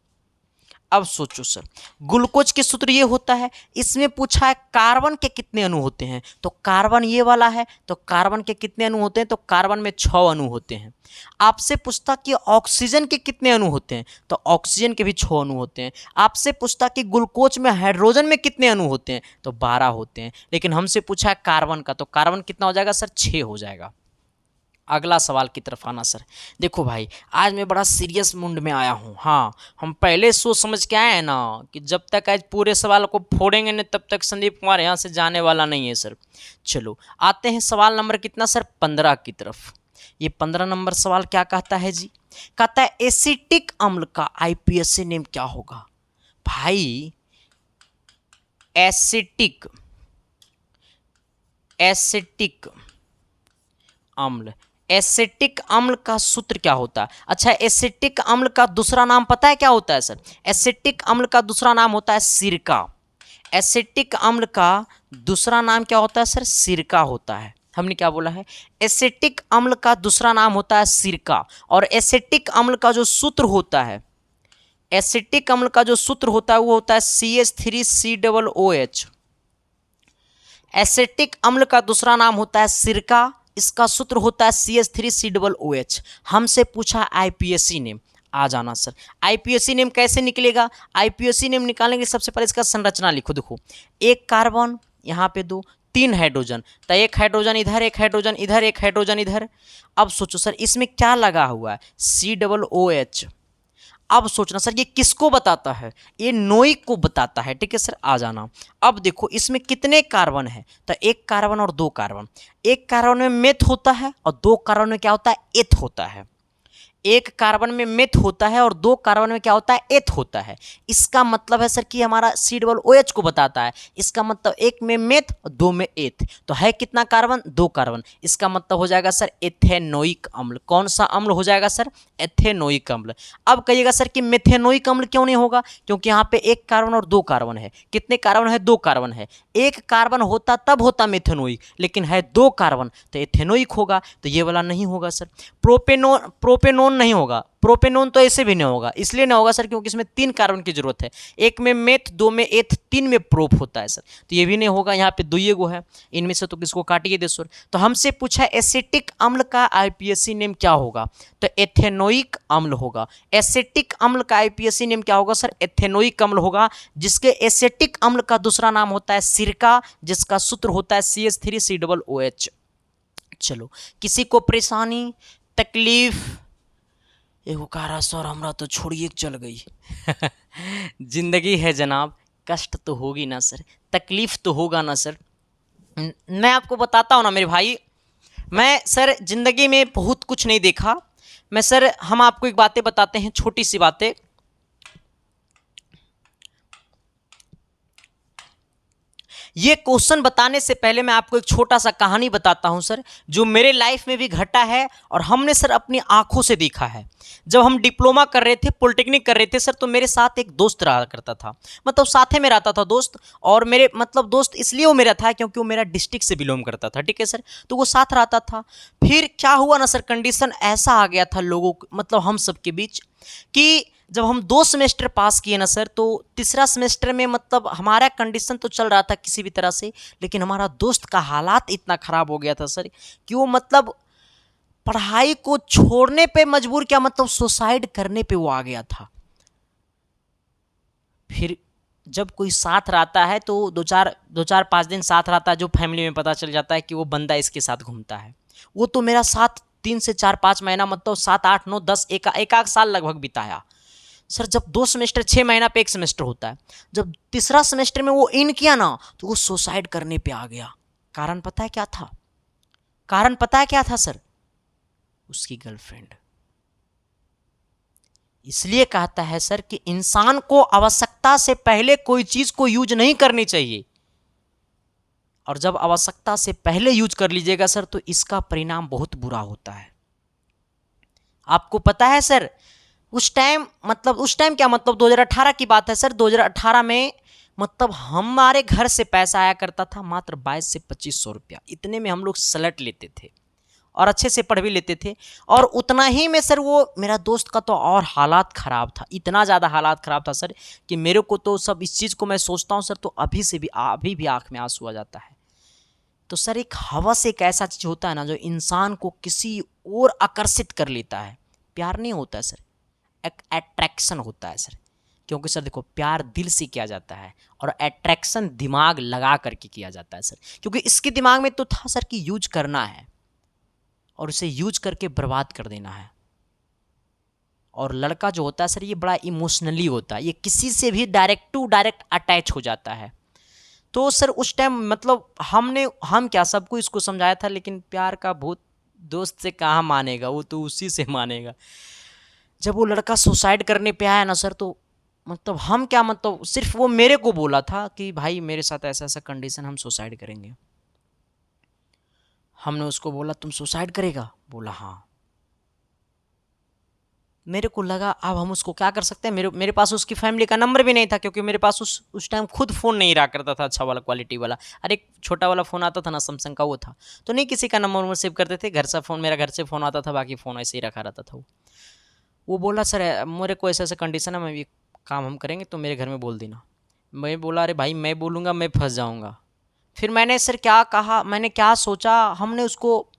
अब सोचो सर, ग्लूकोज के सूत्र ये होता है, इसमें पूछा है कार्बन के कितने अणु होते हैं। तो कार्बन ये वाला है, तो कार्बन के कितने अणु होते हैं? तो कार्बन में 6 अणु होते हैं। आपसे पूछता कि ऑक्सीजन के कितने अणु होते हैं? तो ऑक्सीजन के भी 6 अणु होते हैं। आपसे पूछता कि ग्लूकोज में हाइड्रोजन में कितने अणु होते हैं? तो 12 होते हैं। लेकिन हमसे पूछा है कार्बन का, तो कार्बन कितना हो जाएगा सर? 6 हो जाएगा। अगला सवाल की तरफ आना सर। देखो भाई, आज मैं बड़ा सीरियस मूड में आया हूँ। हाँ, हम पहले सोच समझ के आए हैं ना कि जब तक आज पूरे सवाल को फोड़ेंगे नहीं तब तक संदीप कुमार यहाँ से जाने वाला नहीं है सर। चलो आते हैं सवाल नंबर कितना सर? 15 की तरफ। ये 15 नंबर सवाल क्या कहता है जी? कहता है एसिटिक अम्ल का आईपीएसी नेम क्या होगा? भाई एसिटिक अम्ल, एसिटिक अम्ल का सूत्र क्या होता है? अच्छा, एसिटिक अम्ल का दूसरा नाम पता है क्या होता है सर? एसिटिक अम्ल का दूसरा नाम होता है सिरका। एसिटिक अम्ल का दूसरा नाम क्या होता है सर? सिरका होता है। हमने क्या बोला है? एसिटिक अम्ल का दूसरा नाम होता है सिरका। और एसिटिक अम्ल का जो सूत्र होता है, एसिटिक अम्ल का जो सूत्र होता है वो होता है CH3COOH। एसिटिक अम्ल का दूसरा नाम होता है सिरका, इसका सूत्र होता है CH3COOH। हमसे पूछा आईपीएसी नेम, आ जाना सर। आईपीएसी नेम कैसे निकलेगा? आईपीएसी नेम निकालेंगे सबसे पहले इसका संरचना लिखो। देखो, एक कार्बन, यहाँ पे 2, 3 हाइड्रोजन, तो एक हाइड्रोजन इधर, एक हाइड्रोजन इधर, एक हाइड्रोजन इधर। अब सोचो सर, इसमें क्या लगा हुआ है? COOH। अब सोचना सर, ये किसको बताता है? ये नोइक को बताता है, ठीक है सर, आ जाना। अब देखो इसमें कितने कार्बन है? तो एक कार्बन और 2 कार्बन। एक कार्बन में मेथ होता है और 2 कार्बन में क्या होता है? एथ होता है। एक कार्बन में मेथ होता है और 2 कार्बन में क्या होता है? एथ होता है। इसका मतलब है सर कि हमारा COOH को बताता है। इसका मतलब एक में मेथ और 2 में एथ। तो है कितना कार्बन? 2 कार्बन। इसका मतलब हो जाएगा सर एथेनोइक अम्ल। कौन सा अम्ल हो जाएगा सर? एथेनोइक अम्ल। अब कहिएगा सर कि मेथेनोइक अम्ल क्यों नहीं होगा? क्योंकि यहाँ पे एक कार्बन और 2 कार्बन है। कितने कार्बन है? 2 कार्बन है। एक कार्बन होता तब होता मेथेनोइक, लेकिन है 2 कार्बन तो एथेनोइक होगा। तो ये वाला नहीं होगा सर। प्रोपेनोन नहीं होगा। प्रोपेनोन तो ऐसे भी नहीं होगा, इसलिए नहीं होगा सर क्योंकि इसमें 3 कार्बन की जरूरत है। एक में मेथ, 2 में एथ, 3 में प्रोप होता है सर। तो ये भी नहीं होगा। यहाँ पे 2 गो है, इनमें से तो किसको काटिए दे सर। तो हमसे पूछा एसिटिक अम्ल का आईपीएसी नेम क्या होगा? तो एथेनोइक अम्ल होगा। एसिटिक अम्ल का आईपीएसी नेम क्या होगा सर? एथेनोइक अम्ल होगा, जिसके एसिटिक अम्ल का दूसरा नाम होता है सिरका, जिसका सूत्र होता है CH3COOH। चलो, किसी को परेशानी, तकलीफ? एगो कारा सर हमरा तो छोड़िए चल गई। जिंदगी है जनाब, कष्ट तो होगी ना सर, तकलीफ तो होगा ना सर। मैं आपको बताता हूँ ना मेरे भाई, मैं सर जिंदगी में बहुत कुछ नहीं देखा। मैं सर, हम आपको एक बातें बताते हैं, छोटी सी बातें। ये क्वेश्चन बताने से पहले मैं आपको एक छोटा सा कहानी बताता हूं सर, जो मेरे लाइफ में भी घटा है और हमने सर अपनी आंखों से देखा है। जब हम डिप्लोमा कर रहे थे, पॉलिटेक्निक कर रहे थे सर, तो मेरे साथ एक दोस्त रहा करता था, मतलब साथे में रहता था दोस्त। और मेरे मतलब दोस्त इसलिए वो मेरा था क्योंकि वो मेरा डिस्ट्रिक्ट से बिलोंग करता था, ठीक है सर, तो वो साथ रहता था। फिर क्या हुआ ना सर, कंडीशन ऐसा आ गया था लोगों मतलब हम सबके बीच कि जब हम 2 सेमेस्टर पास किए ना सर, तो तीसरा सेमेस्टर में मतलब हमारा कंडीशन तो चल रहा था किसी भी तरह से, लेकिन हमारा दोस्त का हालात इतना ख़राब हो गया था सर कि वो मतलब पढ़ाई को छोड़ने पे मजबूर, क्या मतलब सुसाइड करने पे वो आ गया था। फिर जब कोई साथ रहता है तो दो चार 5 दिन साथ रहता है, जो फैमिली में पता चल जाता है कि वो बंदा इसके साथ घूमता है। वो तो मेरा साथ 3 से 4-5 महीना, मतलब 7 8 9 10 एक आध साल लगभग बिताया सर। जब 2 सेमेस्टर 6 महीना पे एक सेमेस्टर होता है, जब तीसरा सेमेस्टर में वो इन किया ना, तो वो सुसाइड करने पे आ गया। कारण पता है क्या था? कारण पता है क्या था सर? उसकी गर्लफ्रेंड। इसलिए कहता है सर कि इंसान को आवश्यकता से पहले कोई चीज को यूज नहीं करनी चाहिए, और जब आवश्यकता से पहले यूज कर लीजिएगा सर, तो इसका परिणाम बहुत बुरा होता है। आपको पता है सर, उस टाइम क्या, मतलब 2018 की बात है सर। 2018 में मतलब हमारे घर से पैसा आया करता था मात्र 22 से 2500 रुपया, इतने में हम लोग सलट लेते थे और अच्छे से पढ़ भी लेते थे। और उतना ही में सर वो मेरा दोस्त का तो और हालात ख़राब था, इतना ज़्यादा हालात ख़राब था सर कि मेरे को तो सब इस चीज़ को मैं सोचता हूँ सर, तो अभी भी आँख में आंसू आ जाता है। तो सर एक हवस एक ऐसा चीज़ होता है ना, जो इंसान को किसी और आकर्षित कर लेता है। प्यार नहीं होता है सर, एक अट्रैक्शन होता है सर। क्योंकि सर देखो, प्यार दिल से किया जाता है और अट्रैक्शन दिमाग लगा करके किया जाता है सर। क्योंकि इसके दिमाग में तो था सर कि यूज करना है और उसे यूज करके बर्बाद कर देना है। और लड़का जो होता है सर, ये बड़ा इमोशनली होता है, ये किसी से भी डायरेक्ट टू डायरेक्ट अटैच हो जाता है। तो सर उस टाइम मतलब हम क्या सबको इसको समझाया था, लेकिन प्यार का भूत दोस्त से कहाँ मानेगा, वो तो उसी से मानेगा। जब वो लड़का सुसाइड करने पे आया ना सर, तो मतलब हम क्या, मतलब सिर्फ वो मेरे को बोला था कि भाई मेरे साथ ऐसा ऐसा कंडीशन, हम सुसाइड करेंगे। हमने उसको बोला तुम सुसाइड करेगा? बोला हाँ। मेरे को लगा अब हम उसको क्या कर सकते हैं। मेरे पास उसकी फैमिली का नंबर भी नहीं था, क्योंकि मेरे पास उस टाइम खुद फ़ोन नहीं रहा करता था अच्छा वाला क्वालिटी वाला। अरे एक छोटा वाला फ़ोन आता था ना, सैमसंग का, वो था। तो नहीं किसी का नंबर सेव करते थे, घर से फ़ोन, मेरा घर से फ़ोन आता था, बाकी फ़ोन ऐसे ही रखा रहता था। वो बोला सर मेरे को ऐसा ऐसा कंडीशन है, मैं ये काम हम करेंगे तो मेरे घर में बोल देना। मैं बोला अरे भाई मैं बोलूँगा मैं फंस जाऊँगा। फिर मैंने सर क्या कहा, मैंने क्या सोचा,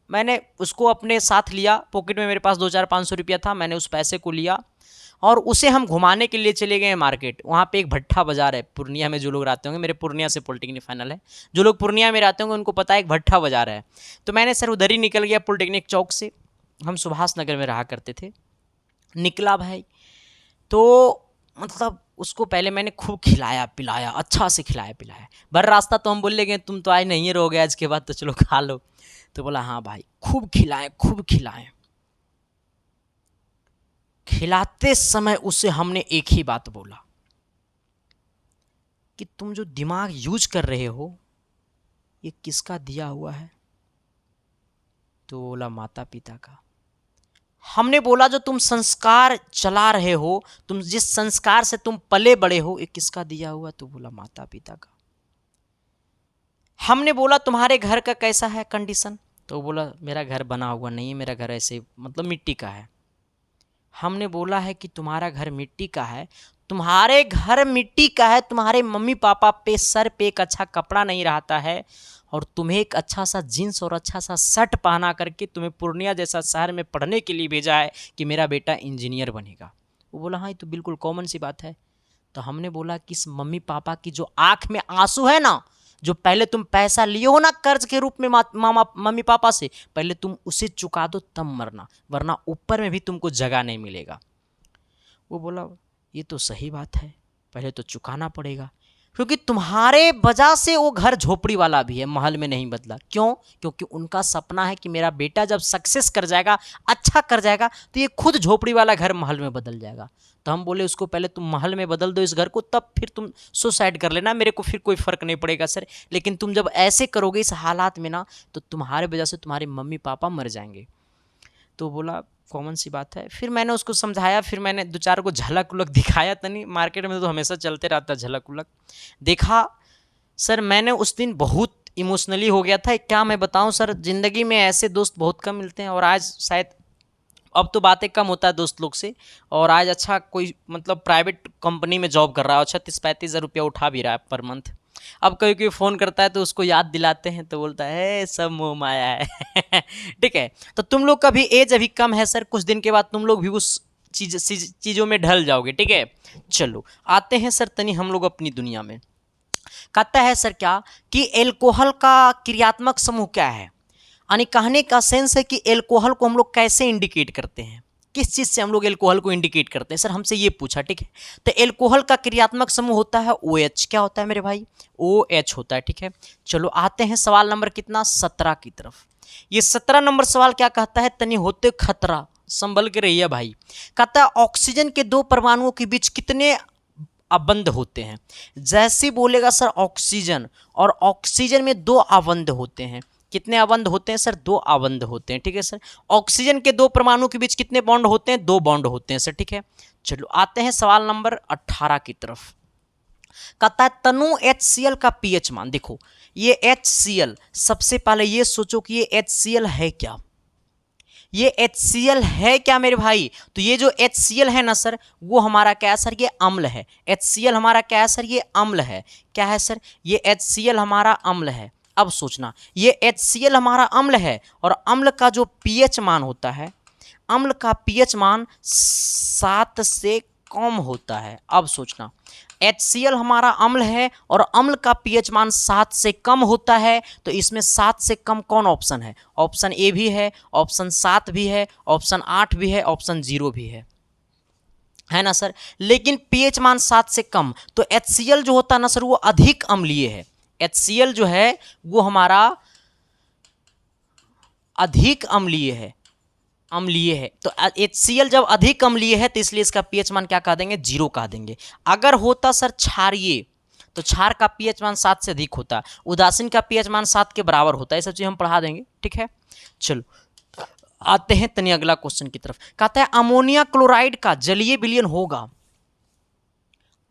मैंने उसको अपने साथ लिया। पॉकेट में मेरे पास 2-4-500 रुपया था, मैंने उस पैसे को लिया और उसे हम घुमाने के लिए चले गए मार्केट। वहाँ पे एक भट्ठा बाजार है पूर्णिया में, जो लोग रहते होंगे, मेरे पूर्णिया से पॉलिटेक्निक फाइनल है, जो लोग पूर्णिया में रहते होंगे उनको पता है एक भट्ठा बाजार है। तो मैंने सर उधर ही निकल गया पॉलिटेक्निक चौक से, हम सुभाष नगर में रहा करते थे। निकला भाई, तो मतलब उसको पहले मैंने खूब खिलाया पिलाया, अच्छा से खिलाया पिलाया। भर रास्ता तो हम बोले गए तुम तो आज नहीं रहोगे आज के बाद, तो चलो खा लो। तो बोला हाँ भाई, खूब खिलाए खूब खिलाए। खिलाते समय उसे हमने एक ही बात बोला कि तुम जो दिमाग यूज कर रहे हो ये किसका दिया हुआ है? तो बोला माता पिता का। हमने बोला जो तुम संस्कार चला रहे हो, तुम जिस संस्कार से तुम पले बड़े हो, ये किसका दिया हुआ? तो बोला माता पिता का। हमने बोला तुम्हारे घर का कैसा है कंडीशन? तो बोला मेरा घर बना हुआ नहीं है, मेरा घर ऐसे मतलब मिट्टी का है। हमने बोला है कि तुम्हारा घर मिट्टी का है, तुम्हारे घर मिट्टी का है, तुम्हारे मम्मी पापा पे सर पे एक अच्छा कपड़ा नहीं रहता है, और तुम्हें एक अच्छा सा जीन्स और अच्छा सा शर्ट पहना करके तुम्हें पूर्णिया जैसा शहर में पढ़ने के लिए भेजा है कि मेरा बेटा इंजीनियर बनेगा। वो बोला हाँ ये तो बिल्कुल कॉमन सी बात है। तो हमने बोला कि इस मम्मी पापा की जो आँख में आंसू है ना, जो पहले तुम पैसा लिए हो ना कर्ज के रूप में मम्मी पापा से, पहले तुम उसे चुका दो तब मरना, वरना ऊपर में भी तुमको जगह नहीं मिलेगा। वो बोला ये तो सही बात है, पहले तो चुकाना पड़ेगा। क्योंकि तुम्हारे वजह से वो घर झोपड़ी वाला भी है, महल में नहीं बदला। क्यों? क्योंकि उनका सपना है कि मेरा बेटा जब सक्सेस कर जाएगा, अच्छा कर जाएगा, तो ये खुद झोपड़ी वाला घर महल में बदल जाएगा। तो हम बोले उसको पहले तुम महल में बदल दो इस घर को, तब फिर तुम सुसाइड कर लेना, मेरे को फिर कोई फर्क नहीं पड़ेगा सर। लेकिन तुम जब ऐसे करोगे इस हालात में ना, तो तुम्हारे वजह से तुम्हारे मम्मी पापा मर जाएंगे। तो बोला कॉमन सी बात है। फिर मैंने उसको समझाया, फिर मैंने दो चार को झलक उलक दिखाया। तनी मार्केट में तो हमेशा चलते रहता झलक उलक देखा। सर मैंने उस दिन बहुत इमोशनली हो गया था। क्या मैं बताऊं सर, ज़िंदगी में ऐसे दोस्त बहुत कम मिलते हैं। और आज शायद अब तो बातें कम होता है दोस्त लोग से, और आज अच्छा कोई मतलब प्राइवेट कंपनी में जॉब कर रहा है और 36-35 हज़ार रुपया उठा भी रहा है पर मंथ। अब कोई कोई फ़ोन करता है तो उसको याद दिलाते हैं तो बोलता है सब मोह माया है। ठीक है, तो तुम लोग का भी एज अभी कम है सर, कुछ दिन के बाद तुम लोग भी उस चीज़ों में ढल जाओगे। ठीक है, चलो आते हैं सर तनी हम लोग अपनी दुनिया में। कहता है सर क्या कि एल्कोहल का क्रियात्मक समूह क्या है, यानी कहने का सेंस है कि एल्कोहल को हम लोग कैसे इंडिकेट करते हैं, किस चीज़ से हम लोग एल्कोहल को इंडिकेट करते हैं। सर हमसे ये पूछा। ठीक है, तो एल्कोहल का क्रियात्मक समूह होता है OH। क्या होता है मेरे भाई? OH होता है। ठीक है, चलो आते हैं सवाल नंबर कितना, 17 की तरफ। ये 17 नंबर सवाल क्या कहता है, तनी होते खतरा, संभल के रहिए भाई। कहता है ऑक्सीजन के दो परमाणुओं के बीच कितने अबंध होते हैं। जैसे बोलेगा सर ऑक्सीजन, और ऑक्सीजन में दो अबंध होते हैं। कितने अबंध होते हैं सर? दो अबंध होते हैं। ठीक है सर, ऑक्सीजन के दो परमाणु के बीच कितने बॉन्ड होते हैं? दो बॉन्ड होते हैं सर। ठीक है, चलो आते हैं सवाल नंबर 18 की तरफ। कहता है तनु HCl का pH मान। देखो ये HCl, सबसे पहले ये सोचो कि ये HCl है क्या, ये HCl है क्या मेरे भाई? तो ये जो HCl है ना सर, वो हमारा क्या है सर? ये अम्ल है। HCl हमारा क्या है सर? ये अम्ल है। क्या है सर? ये HCl हमारा अम्ल है। अब सोचना, ये HCl हमारा अम्ल है और अम्ल का जो pH मान होता है, अम्ल का pH मान 7 से कम होता है। अब सोचना, HCl हमारा अम्ल है और अम्ल का pH मान 7 से कम होता है, तो इसमें 7 से कम कौन ऑप्शन है? ऑप्शन ए भी है, ऑप्शन 7 भी है, ऑप्शन 8 भी है, ऑप्शन 0 भी है ना सर। लेकिन pH मान 7 से कम, तो HCl जो होता है ना सर, वो अधिक अम्लीय है। HCl जो है वो हमारा अधिक अम्लीय है, अम्लीय है। तो HCl जब अधिक अम्लीय है तो इसलिए इसका pH मान क्या कह देंगे? 0 कह देंगे। अगर होता सर क्षारीय, तो क्षार का pH मान 7 से अधिक होता, उदासीन का pH मान 7 के बराबर होता है। ये सब चीज़ हम पढ़ा देंगे। ठीक है, चलो आते हैं तनी अगला क्वेश्चन की तरफ। कहता है अमोनिया क्लोराइड का जलीय विलयन होगा,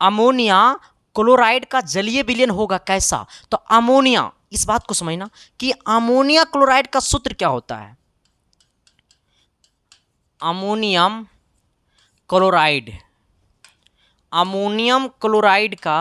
अमोनिया क्लोराइड का जलीय विलयन होगा कैसा? तो अमोनिया, इस बात को समझना कि अमोनिया क्लोराइड का सूत्र क्या होता है। अमोनियम क्लोराइड, अमोनियम क्लोराइड का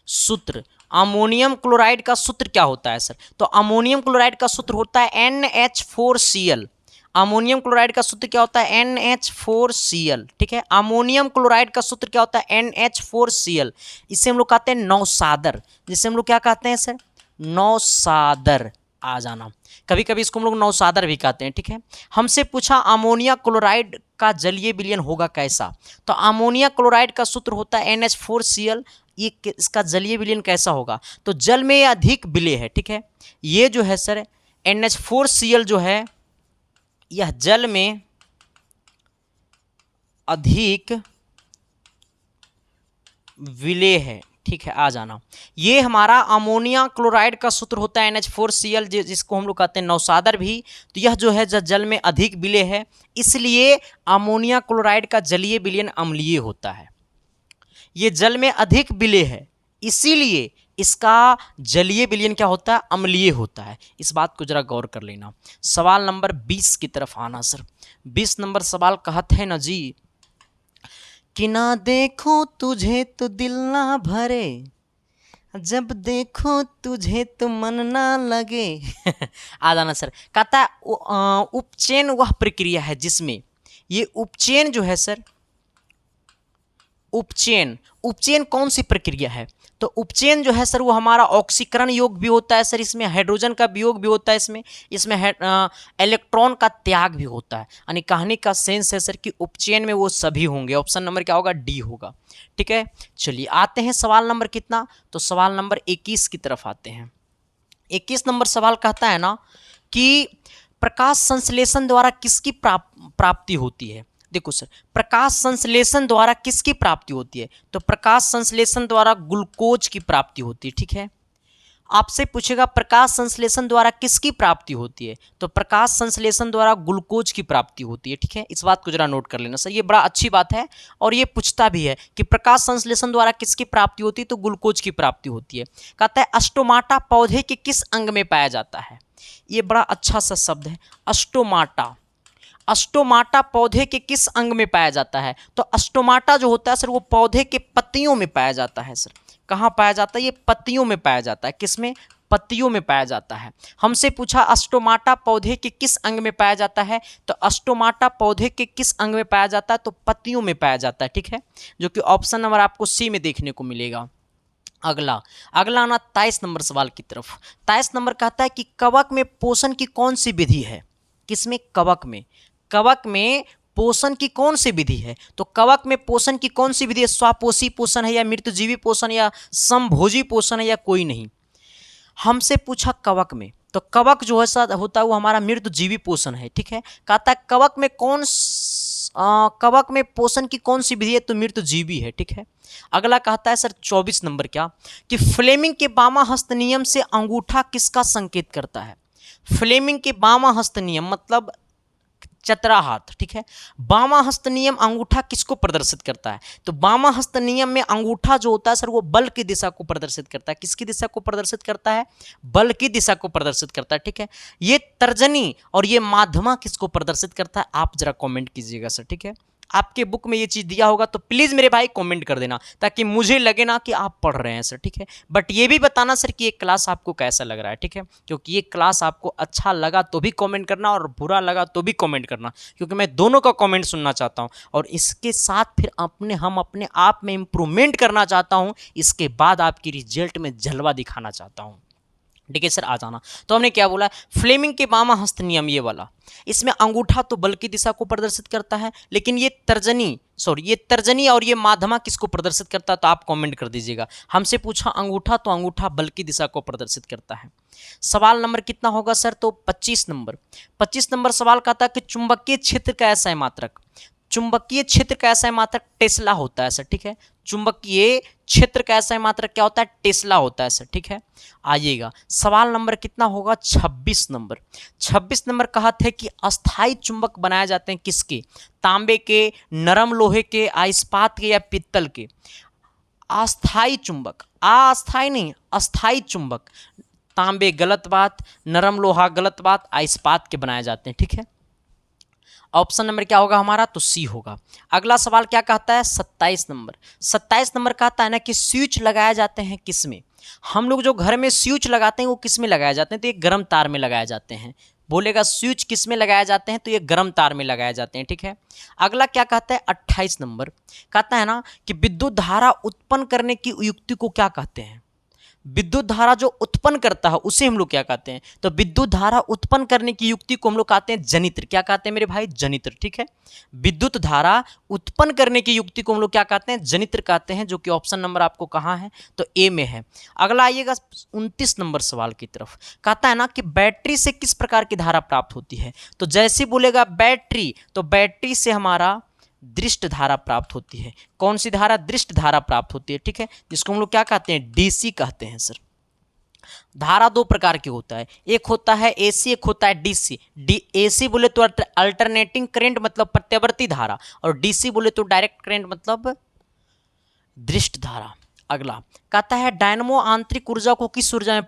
सूत्र, अमोनियम क्लोराइड का सूत्र क्या होता है सर? तो अमोनियम क्लोराइड का सूत्र होता है NH4Cl। अमोनियम क्लोराइड का सूत्र क्या होता है? NH4Cl। ठीक है, अमोनियम क्लोराइड का सूत्र क्या होता है? NH4Cl। इसे हम लोग कहते हैं नौसादर, जिसे हम लोग क्या कहते हैं सर? नौसादर। आ जाना, कभी कभी इसको हम लोग नौसादर भी कहते हैं। ठीक है, हमसे पूछा अमोनिया क्लोराइड का जलीय विलयन होगा कैसा, तो अमोनिया क्लोराइड का सूत्र होता है NH4Cl। ये इसका जलीय विलयन कैसा होगा? तो जल में अधिक विलय है। ठीक है, ये जो है सर NH4Cl जो है, यह जल में अधिक विलय है। ठीक है, आ जाना, ये हमारा अमोनिया क्लोराइड का सूत्र होता है NH4Cl, जिसको हम लोग कहते हैं नौसादर भी। तो यह जो है जल में अधिक विलय है, इसलिए अमोनिया क्लोराइड का जलीय विलयन अम्लीय होता है। ये जल में अधिक विलय है, इसीलिए इसका जलीय विलयन क्या होता है? अम्लीय होता है। इस बात को जरा गौर कर लेना। सवाल नंबर 20 की तरफ आना सर। 20 नंबर सवाल कहते हैं ना जी कि ना देखो तुझे तो दिल ना भरे, जब देखो तुझे तो मन ना लगे। आ जाना सर। कहता है उपचयन वह प्रक्रिया है जिसमें, ये उपचयन जो है सर, उपचयन, उपचयन कौन सी प्रक्रिया है? तो उपचयन जो है सर वो हमारा ऑक्सीकरण योग भी होता है सर, इसमें हाइड्रोजन का वियोग भी होता है, इसमें इलेक्ट्रॉन का त्याग भी होता है। यानी कहने का सेंस है सर कि उपचयन में वो सभी होंगे। ऑप्शन नंबर क्या होगा? डी होगा। ठीक है, चलिए आते हैं सवाल नंबर कितना, तो सवाल नंबर 21 की तरफ आते हैं। 21 नंबर सवाल कहता है ना कि प्रकाश संश्लेषण द्वारा किसकी प्राप्ति होती है। देखो सर, प्रकाश संश्लेषण द्वारा किसकी प्राप्ति होती है? तो प्रकाश संश्लेषण द्वारा ग्लूकोज की प्राप्ति होती है। ठीक है, आपसे पूछेगा प्रकाश संश्लेषण द्वारा किसकी प्राप्ति होती है, तो प्रकाश संश्लेषण द्वारा ग्लूकोज की प्राप्ति होती है। ठीक है, इस बात को जरा नोट कर लेना सर, ये बड़ा अच्छी बात है और ये पूछता भी है कि प्रकाश संश्लेषण द्वारा किसकी प्राप्ति होती है, तो ग्लूकोज की प्राप्ति होती है। कहता है अस्टोमाटा पौधे के किस अंग में पाया जाता है। ये बड़ा अच्छा सा शब्द है, अस्टोमाटा। अस्टोमाटा पौधे के किस अंग में पाया जाता है, तो अस्टोमाटा जो होता है सर वो पौधे के पत्तियों में पाया जाता है सर। कहाँ पाया जाता है? ये पत्तियों में पाया जाता है। किसमें? पत्तियों में पाया जाता है। हमसे पूछा अस्टोमाटा पौधे के किस अंग में पाया जाता है, तो अस्टोमाटा पौधे के किस अंग में पाया जाता है, तो पत्तियों में पाया जाता है। ठीक है, जो कि ऑप्शन नंबर आपको सी में देखने को मिलेगा। अगला आना 23 नंबर सवाल की तरफ। 23 नंबर कहता है कि कवक में पोषण की कौन सी विधि है। किसमें? कवक में। कवक में पोषण की कौन सी विधि है, तो कवक में पोषण की कौन सी विधि है? स्वापोषी पोषण है या मृतजीवी पोषण या समभोजी पोषण है या कोई नहीं। हमसे पूछा कवक में, तो कवक जो है सर होता है वो हमारा मृतजीवी पोषण है। ठीक है, कहता है कवक में कवक में पोषण की कौन सी विधि है, तो मृतजीवी है। ठीक है, अगला कहता है सर 24 नंबर क्या कि फ्लेमिंग के बामा हस्त नियम से अंगूठा किसका संकेत करता है। फ्लेमिंग के बामा हस्त नियम मतलब चतरा हाथ। ठीक है, बामा हस्त नियम अंगूठा किसको प्रदर्शित करता है, तो बामा हस्त नियम में अंगूठा जो होता है सर वो बल की दिशा को प्रदर्शित करता है। किसकी दिशा को प्रदर्शित करता है? बल की दिशा को प्रदर्शित करता है। ठीक है, ये तर्जनी और ये माध्यमा किसको प्रदर्शित करता है, आप जरा कमेंट कीजिएगा सर। ठीक है, आपके बुक में ये चीज़ दिया होगा तो प्लीज़ मेरे भाई कमेंट कर देना ताकि मुझे लगे ना कि आप पढ़ रहे हैं सर। ठीक है, बट ये भी बताना सर कि ये क्लास आपको कैसा लग रहा है। ठीक है, क्योंकि ये क्लास आपको अच्छा लगा तो भी कमेंट करना और बुरा लगा तो भी कमेंट करना, क्योंकि मैं दोनों का कमेंट सुनना चाहता हूँ और इसके साथ फिर हम अपने आप में इम्प्रूवमेंट करना चाहता हूँ। इसके बाद आपकी रिजल्ट में जलवा दिखाना चाहता हूँ। ठीक है सर, आ जाना। तो हमने क्या बोला? फ्लेमिंग के बामा हस्त नियम ये वाला, इसमें अंगूठा तो बल की दिशा को प्रदर्शित करता है, लेकिन ये तर्जनी और ये माध्यमा किसको प्रदर्शित करता है, तो आप कमेंट कर दीजिएगा। हमसे पूछा अंगूठा, तो अंगूठा बल की दिशा को प्रदर्शित करता है। सवाल नंबर कितना होगा सर, तो 25 नंबर। 25 नंबर सवाल कहता है कि चुंबकीय क्षेत्र का ऐसा है मात्रक। चुंबकीय क्षेत्र का ऐसा है मात्रक टेस्ला होता है सर। ठीक है, चुंबकीय क्षेत्र का ऐसा है मात्रक क्या होता है? टेस्ला होता है सर। ठीक है, आइएगा सवाल नंबर कितना होगा? 26 नंबर। 26 नंबर कहते हैं कि अस्थाई चुंबक बनाए जाते हैं किसके? तांबे के, नरम लोहे के, इस्पात के या पित्तल के। अस्थाई चुंबक, अस्थाई नहीं, अस्थाई चुंबक। तांबे गलत बात, नरम लोहा गलत बात, इस्पात के बनाए जाते हैं। ठीक है, ऑप्शन नंबर क्या होगा हमारा? तो सी होगा। अगला सवाल क्या कहता है? 27 नंबर। 27 नंबर कहता है ना कि स्विच लगाए जाते हैं किस में? हम लोग जो घर में स्विच लगाते हैं वो किस में लगाए जाते हैं? तो ये गर्म तार में लगाए जाते हैं। बोलेगा स्विच किस में लगाए जाते हैं, तो ये गर्म तार में लगाए जाते हैं। ठीक है, अगला क्या कहता है? 28 नंबर कहता है ना कि विद्युत धारा उत्पन्न करने की युक्ति को क्या कहते हैं? विद्युत धारा जो उत्पन्न करता है उसे हम लोग क्या कहते हैं? तो विद्युत धारा उत्पन्न करने की युक्ति को हम लोग कहते हैं जनित्र। क्या कहते हैं मेरे भाई? जनित्र। ठीक है, विद्युत धारा उत्पन्न करने की युक्ति को हम लोग क्या कहते हैं? जनित्र कहते हैं, जो कि ऑप्शन नंबर आपको कहाँ है? तो ए में है। अगला आइएगा 29 नंबर सवाल की तरफ। कहता है ना कि बैटरी से किस प्रकार की धारा प्राप्त होती है? तो जैसे बोलेगा बैटरी, तो बैटरी से हमारा दृष्ट धारा प्राप्त होती है। कौन सी धारा? दृष्ट धारा प्राप्त होती है। ठीक है, जिसको हम लोग क्या कहते हैं? डीसी कहते हैं सर। धारा दो प्रकार की होता है, एक होता है एसी, एक होता है डीसी। एसी बोले तो अल्टरनेटिंग करंट मतलब प्रत्यावर्ती धारा, और डीसी बोले तो डायरेक्ट करंट मतलब दृष्ट धारा। अगला कहता है डायनमो आंतरिक ऊर्जा को किस ऊर्जा में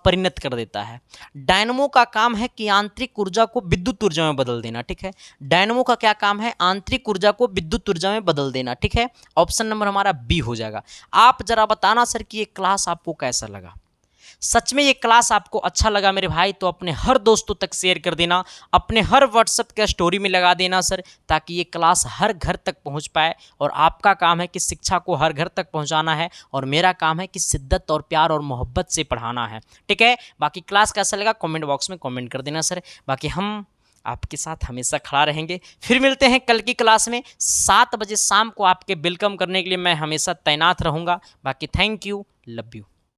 परिणत कर देता है? डायनमो का काम है कि आंतरिक ऊर्जा को विद्युत ऊर्जा में बदल देना। ठीक है, डायनमो का क्या काम है? आंतरिक ऊर्जा को विद्युत ऊर्जा में बदल देना। ठीक है, ऑप्शन नंबर हमारा बी हो जाएगा। आप जरा बताना सर कि ये क्लास आपको कैसा लगा। सच में ये क्लास आपको अच्छा लगा मेरे भाई तो अपने हर दोस्तों तक शेयर कर देना, अपने हर व्हाट्सएप के स्टोरी में लगा देना सर, ताकि ये क्लास हर घर तक पहुंच पाए। और आपका काम है कि शिक्षा को हर घर तक पहुंचाना है और मेरा काम है कि शिद्दत और प्यार और मोहब्बत से पढ़ाना है। ठीक है, बाकी क्लास कैसा लगा कमेंट बॉक्स में कमेंट कर देना सर। बाकी हम आपके साथ हमेशा खड़ा रहेंगे। फिर मिलते हैं कल की क्लास में 7 बजे शाम को आपके वेलकम करने के लिए मैं हमेशा तैनात रहूँगा। बाकी थैंक यू, लव यू।